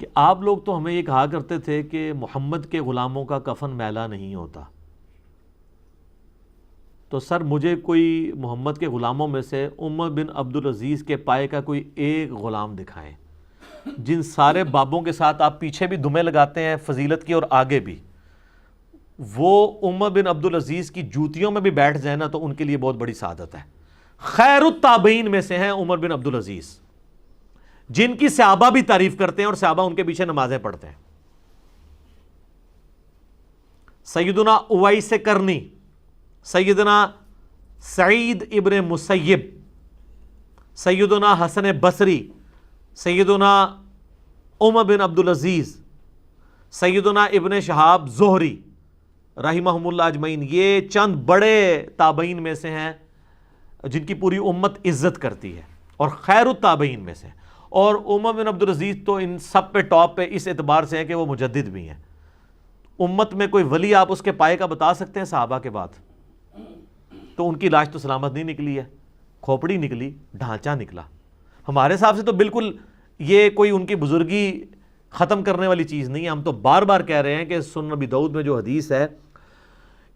کہ آپ لوگ تو ہمیں یہ کہا کرتے تھے کہ محمد کے غلاموں کا کفن میلا نہیں ہوتا. تو سر مجھے کوئی محمد کے غلاموں میں سے عمر بن عبدالعزیز کے پائے کا کوئی ایک غلام دکھائیں. جن سارے بابوں کے ساتھ آپ پیچھے بھی دمیں لگاتے ہیں فضیلت کی اور آگے بھی، وہ عمر بن عبدالعزیز کی جوتیوں میں بھی بیٹھ جائیں نا تو ان کے لیے بہت بڑی سعادت ہے. خیر التابعین میں سے ہیں عمر بن عبدالعزیز، جن کی صحابہ بھی تعریف کرتے ہیں اور صحابہ ان کے پیچھے نمازیں پڑھتے ہیں. سیدنا اویس کرنی، سیدنا سعید ابن مسیب، سیدنا حسن بصری، سیدنا عمر بن عبدالعزیز، سیدنا ابن شہاب زہری رحمہم اللہ اجمعین، یہ چند بڑے تابعین میں سے ہیں جن کی پوری امت عزت کرتی ہے اور خیر التابعین میں سے. اور عمر بن عبدالعزیز تو ان سب پہ ٹاپ پہ اس اعتبار سے ہیں کہ وہ مجدد بھی ہیں. امت میں کوئی ولی آپ اس کے پائے کا بتا سکتے ہیں صحابہ کے بعد؟ تو ان کی لاش تو سلامت نہیں نکلی ہے، کھوپڑی نکلی، ڈھانچہ نکلا. ہمارے حساب سے تو بالکل یہ کوئی ان کی بزرگی ختم کرنے والی چیز نہیں ہے. ہم تو بار بار کہہ رہے ہیں کہ سنن ابی داؤد میں جو حدیث ہے،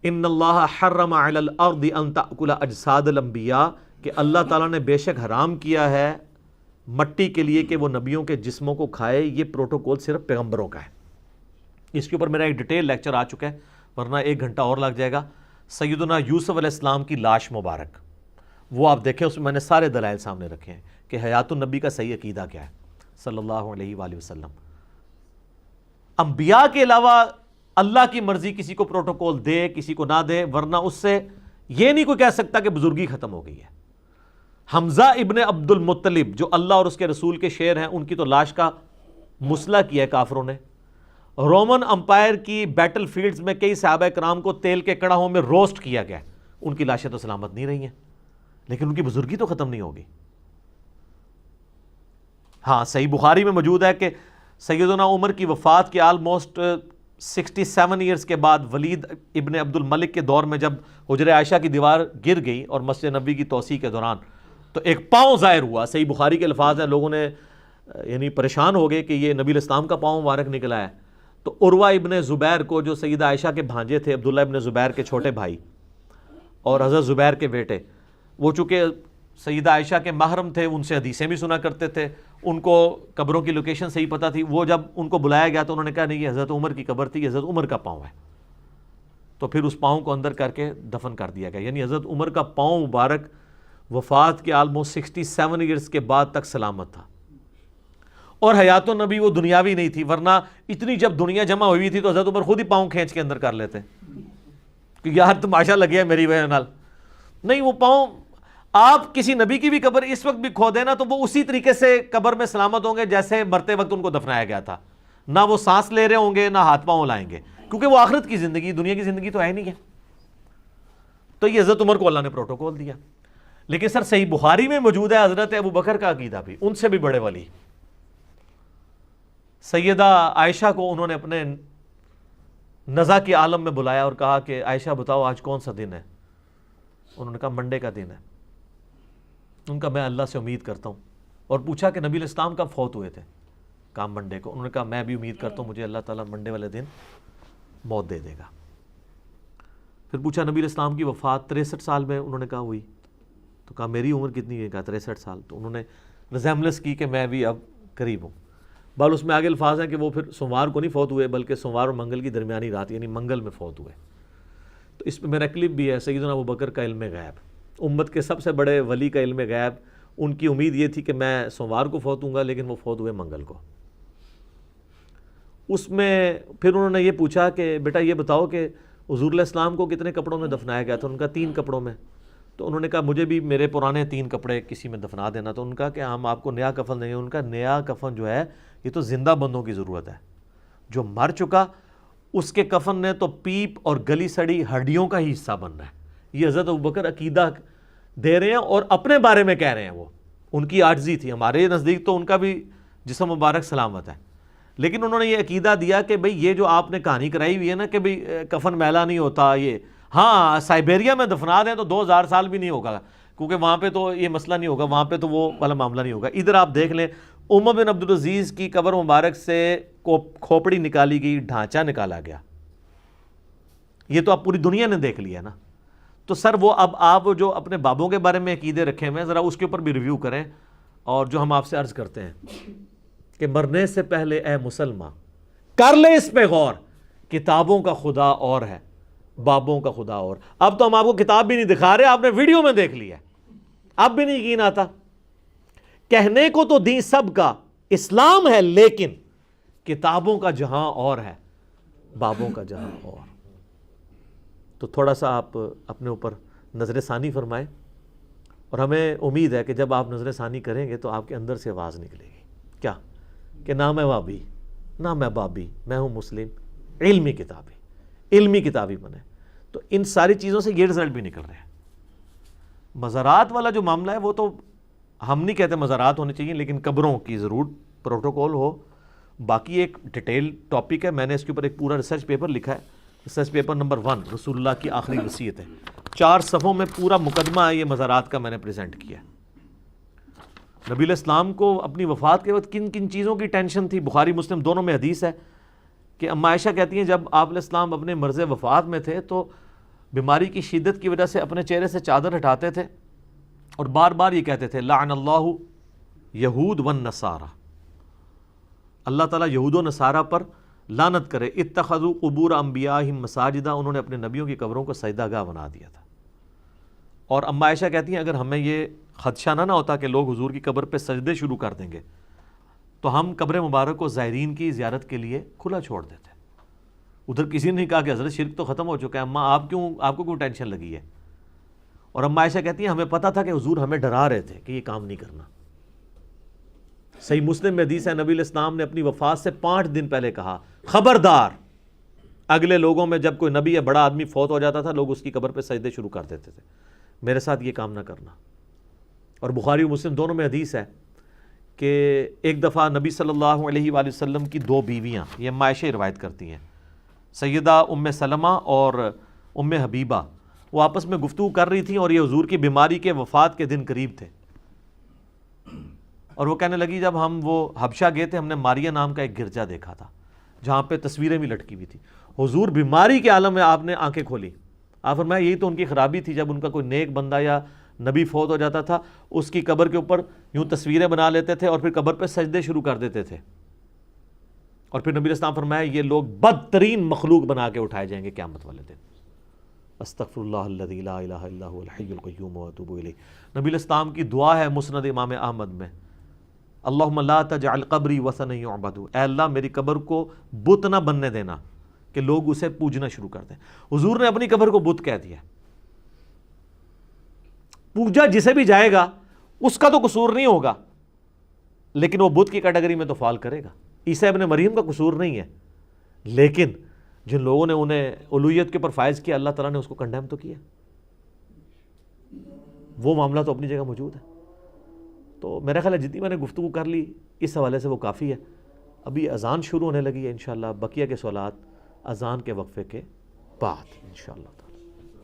ان اللہ حرم علی الارض ان تأکل اجساد الانبیاء، کہ اللہ تعالیٰ نے بے شک حرام کیا ہے مٹی کے لیے کہ وہ نبیوں کے جسموں کو کھائے. یہ پروٹوکول صرف پیغمبروں کا ہے. اس کے اوپر میرا ایک ڈیٹیل لیکچر آ چکا ہے، ورنہ 1 گھنٹہ اور لگ جائے گا. سیدنا یوسف علیہ السلام کی لاش مبارک، وہ آپ دیکھیں، اس میں میں نے سارے دلائل سامنے رکھے ہیں کہ حیات النبی کا صحیح عقیدہ کیا ہے صلی اللہ علیہ وآلہ وسلم. انبیاء کے علاوہ اللہ کی مرضی کسی کو پروٹوکول دے کسی کو نہ دے، ورنہ اس سے یہ نہیں کوئی کہہ سکتا کہ بزرگی ختم ہو گئی ہے. حمزہ ابن عبد المطلب جو اللہ اور اس کے رسول کے شیر ہیں، ان کی تو لاش کا مسئلہ کیا ہے کافروں نے. رومن امپائر کی بیٹل فیلڈز میں کئی صحابہ کرام کو تیل کے کڑاہوں میں روسٹ کیا گیا، ان کی لاشیں تو سلامت نہیں رہی ہیں، لیکن ان کی بزرگی تو ختم نہیں ہوگی. ہاں صحیح بخاری میں موجود ہے کہ سیدنا عمر کی وفات کے آلموسٹ 67 ایئرز کے بعد ولید ابن عبد الملک کے دور میں جب حجر عائشہ کی دیوار گر گئی اور مسجد نبوی کی توسیع کے دوران تو ایک پاؤں ظاہر ہوا. صحیح بخاری کے الفاظ ہیں، لوگوں نے یعنی پریشان ہو گئے کہ یہ نبی الاسلام کا پاؤں مبارک نکلا ہے. تو عروہ ابن زبیر کو، جو سیدہ عائشہ کے بھانجے تھے، عبداللہ ابن زبیر کے چھوٹے بھائی اور حضرت زبیر کے بیٹے، وہ چونکہ سیدہ عائشہ کے محرم تھے، ان سے حدیثیں بھی سنا کرتے تھے، ان کو قبروں کی لوکیشن صحیح پتہ تھی. وہ جب ان کو بلایا گیا تو انہوں نے کہا نہیں، یہ حضرت عمر کی قبر تھی، یہ حضرت عمر کا پاؤں ہے. تو پھر اس پاؤں کو اندر کر کے دفن کر دیا گیا. یعنی حضرت عمر کا پاؤں مبارک وفات کے آلموسٹ 67 ایئرز کے بعد تک سلامت تھا. اور حیات النبی وہ دنیاوی نہیں تھی، ورنہ اتنی جب دنیا جمع ہوئی تھی تو حضرت عمر خود ہی پاؤں کھینچ کے اندر کر لیتے کہ یار تماشا لگیا ہے میری وجہ نال. نہیں، وہ پاؤں آپ کسی نبی کی بھی قبر اس وقت بھی کھو دینا تو وہ اسی طریقے سے قبر میں سلامت ہوں گے جیسے مرتے وقت ان کو دفنایا گیا تھا. نہ وہ سانس لے رہے ہوں گے، نہ ہاتھ پاؤں لائیں گے، کیونکہ وہ آخرت کی زندگی، دنیا کی زندگی تو ہے نہیں ہے. تو یہ حضرت عمر کو اللہ نے پروٹوکول دیا. لیکن سر صحیح بخاری میں موجود ہے حضرت ابو بکر کا عقیدہ بھی، ان سے بھی بڑے ولی. سیدہ عائشہ کو انہوں نے اپنے نزا کے عالم میں بلایا اور کہا کہ عائشہ بتاؤ آج کون سا دن ہے؟ انہوں نے کہا منڈے کا دن ہے. ان کا میں اللہ سے امید کرتا ہوں. اور پوچھا کہ نبی الاسلام کب فوت ہوئے تھے؟ کہا منڈے کو. انہوں نے کہا میں بھی امید کرتا ہوں مجھے اللہ تعالیٰ منڈے والے دن موت دے دے گا. پھر پوچھا نبی الاسلام کی وفات 63 سال میں؟ انہوں نے کہا ہوئی. تو کہا میری عمر کتنی ہے؟ کہا 63 سال. تو انہوں نے ریزیمبلنس کی کہ میں بھی اب قریب ہوں. بال اس میں آگے الفاظ ہیں کہ وہ پھر سوموار کو نہیں فوت ہوئے بلکہ سوموار اور منگل کی درمیانی رات یعنی منگل میں فوت ہوئے. تو اس میں میرا کلپ بھی ہے، سیدنا ابو بکر کا علم غیب، امت کے سب سے بڑے ولی کا علم غیب. ان کی امید یہ تھی کہ میں سوموار کو فوت ہوں گا، لیکن وہ فوت ہوئے منگل کو. اس میں پھر انہوں نے یہ پوچھا کہ بیٹا یہ بتاؤ کہ حضور علیہ السلام کو کتنے کپڑوں میں دفنایا گیا تھا؟ ان کا 3 کپڑوں میں. تو انہوں نے کہا مجھے بھی میرے پرانے 3 کپڑے کسی میں دفنا دینا. تو ان کا کہ ہم آپ کو نیا کفن دیں گے. ان کا نیا کفن جو ہے یہ تو زندہ بندوں کی ضرورت ہے. جو مر چکا اس کے کفن نے تو پیپ اور گلی سڑی ہڈیوں کا ہی حصہ بننا ہے. یہ حضرت ابوبکر عقیدہ دے رہے ہیں اور اپنے بارے میں کہہ رہے ہیں. وہ ان کی عاجزی تھی. ہمارے نزدیک تو ان کا بھی جسم مبارک سلامت ہے، لیکن انہوں نے یہ عقیدہ دیا کہ بھئی یہ جو آپ نے کہانی کرائی ہوئی ہے نا کہ بھئی کفن میلا نہیں ہوتا، یہ ہاں سائبیریا میں دفنا دیں تو 2000 سال بھی نہیں ہوگا، کیونکہ وہاں پہ تو یہ مسئلہ نہیں ہوگا، وہاں پہ تو وہ والا معاملہ نہیں ہوگا۔ ادھر آپ دیکھ لیں عمر بن عبدالعزیز کی قبر مبارک سے کھوپڑی نکالی گئی، ڈھانچہ نکالا گیا، یہ تو اب پوری دنیا نے دیکھ لیا نا۔ تو سر وہ اب آپ جو اپنے بابوں کے بارے میں عقیدے رکھے ہوئے ہیں ذرا اس کے اوپر بھی ریویو کریں، اور جو ہم آپ سے عرض کرتے ہیں کہ مرنے سے پہلے اے مسلمان کر لے اس پہ غور، کتابوں کا خدا اور ہے، بابوں کا خدا اور۔ اب تو ہم آپ کو کتاب بھی نہیں دکھا رہے، آپ نے ویڈیو میں دیکھ لیا، اب بھی نہیں یقین آتا۔ کہنے کو تو دین سب کا اسلام ہے، لیکن کتابوں کا جہاں اور ہے، بابوں کا جہاں اور۔ تو تھوڑا سا آپ اپنے اوپر نظر ثانی فرمائیں، اور ہمیں امید ہے کہ جب آپ نظر ثانی کریں گے تو آپ کے اندر سے آواز نکلے گی، کیا کہ نہ میں وابی نہ میں بابی، میں ہوں مسلم، علمی کتابی بنے۔ تو ان ساری چیزوں سے یہ رزلٹ بھی نکل رہے ہیں۔ مزارات والا جو معاملہ ہے وہ تو ہم نہیں کہتے مزارات ہونے چاہیے، لیکن قبروں کی ضرور پروٹوکول ہو۔ باقی ایک ڈیٹیل ٹاپک ہے، میں نے اس کے اوپر ایک پورا ریسرچ پیپر لکھا ہے، ریسرچ پیپر نمبر 1 رسول اللہ کی آخری وصیت ہے، 4 صفحوں میں پورا مقدمہ ہے یہ مزارات کا میں نے پریزنٹ کیا۔ نبی علیہ السلام کو اپنی وفات کے وقت کن کن چیزوں کی ٹینشن تھی، بخاری مسلم دونوں میں حدیث ہے کہ اما عائشہ کہتی ہیں جب آپ علیہ السلام اپنے مرض وفات میں تھے تو بیماری کی شدت کی وجہ سے اپنے چہرے سے چادر ہٹاتے تھے اور بار بار یہ کہتے تھے لعن اللہ یہود والنصارى، اللہ تعالیٰ یہود و نصارہ پر لعنت کرے، اتخذوا قبور انبیائہم مساجدہ، انہوں نے اپنے نبیوں کی قبروں کو سجدہ گاہ بنا دیا تھا۔ اور اما عائشہ کہتی ہیں اگر ہمیں یہ خدشہ نہ ہوتا کہ لوگ حضور کی قبر پہ سجدے شروع کر دیں گے تو ہم قبر مبارک کو زائرین کی زیارت کے لیے کھلا چھوڑ دیتے۔ ادھر کسی نے نہیں کہا کہ حضرت شرک تو ختم ہو چکا ہے، اماں آپ کو کیوں ٹینشن لگی ہے؟ اور اما عائشہ کہتی ہیں ہمیں پتہ تھا کہ حضور ہمیں ڈرا رہے تھے کہ یہ کام نہیں کرنا۔ صحیح مسلم میں حدیث ہے نبی علیہ السلام نے اپنی وفات سے 5 دن پہلے کہا خبردار، اگلے لوگوں میں جب کوئی نبی یا بڑا آدمی فوت ہو جاتا تھا لوگ اس کی قبر پہ سجدے شروع کر دیتے تھے، میرے ساتھ یہ کام نہ کرنا۔ اور بخاری و مسلم دونوں میں حدیث ہے کہ ایک دفعہ نبی صلی اللہ علیہ وآلہ وسلم کی 2 بیویاں، یہ اما عائشہ روایت کرتی ہیں، سیدہ ام سلمہ اور ام حبیبہ، وہ آپس میں گفتگو کر رہی تھیں اور یہ حضور کی بیماری کے وفات کے دن قریب تھے، اور وہ کہنے لگی جب ہم وہ حبشہ گئے تھے ہم نے ماریہ نام کا ایک گرجا دیکھا تھا جہاں پہ تصویریں بھی لٹکی ہوئی تھی۔ حضور بیماری کے عالم میں آپ نے آنکھیں کھولی، آپ فرمایا یہی تو ان کی خرابی تھی، جب ان کا کوئی نیک بندہ یا نبی فوت ہو جاتا تھا اس کی قبر کے اوپر یوں تصویریں بنا لیتے تھے اور پھر قبر پہ سجدے شروع کر دیتے تھے، اور پھر نبی علیہ السلام فرمایا یہ لوگ بدترین مخلوق بنا کے اٹھائے جائیں گے قیامت والے دن۔ استغفر اللہ الذی لا الہ الا هو الحی القیوم واتوب الیہ۔ نبی علیہ السلام کی دعا ہے مسند امام احمد میں، اللہم لا تجعل قبری وثنا یعبد، اے اللہ میری قبر کو بت نہ بننے دینا کہ لوگ اسے پوجنا شروع کر دیں۔ حضور نے اپنی قبر کو بت کہہ دیا، پوجا جسے بھی جائے گا اس کا تو قصور نہیں ہوگا، لیکن وہ بت کی کیٹیگری میں تو فال کرے گا۔ عیسیٰ ابن مریم کا قصور نہیں ہے، لیکن جن لوگوں نے انہیں الوہیت کے اوپر فائز کیا اللہ تعالیٰ نے اس کو کنڈیم تو کیا، وہ معاملہ تو اپنی جگہ موجود ہے۔ تو میرا خیال ہے جتنی میں نے گفتگو کر لی اس حوالے سے وہ کافی ہے۔ ابھی اذان شروع ہونے لگی ہے انشاءاللہ، بقیہ کے سوالات اذان کے وقفے کے بعد انشاءاللہ۔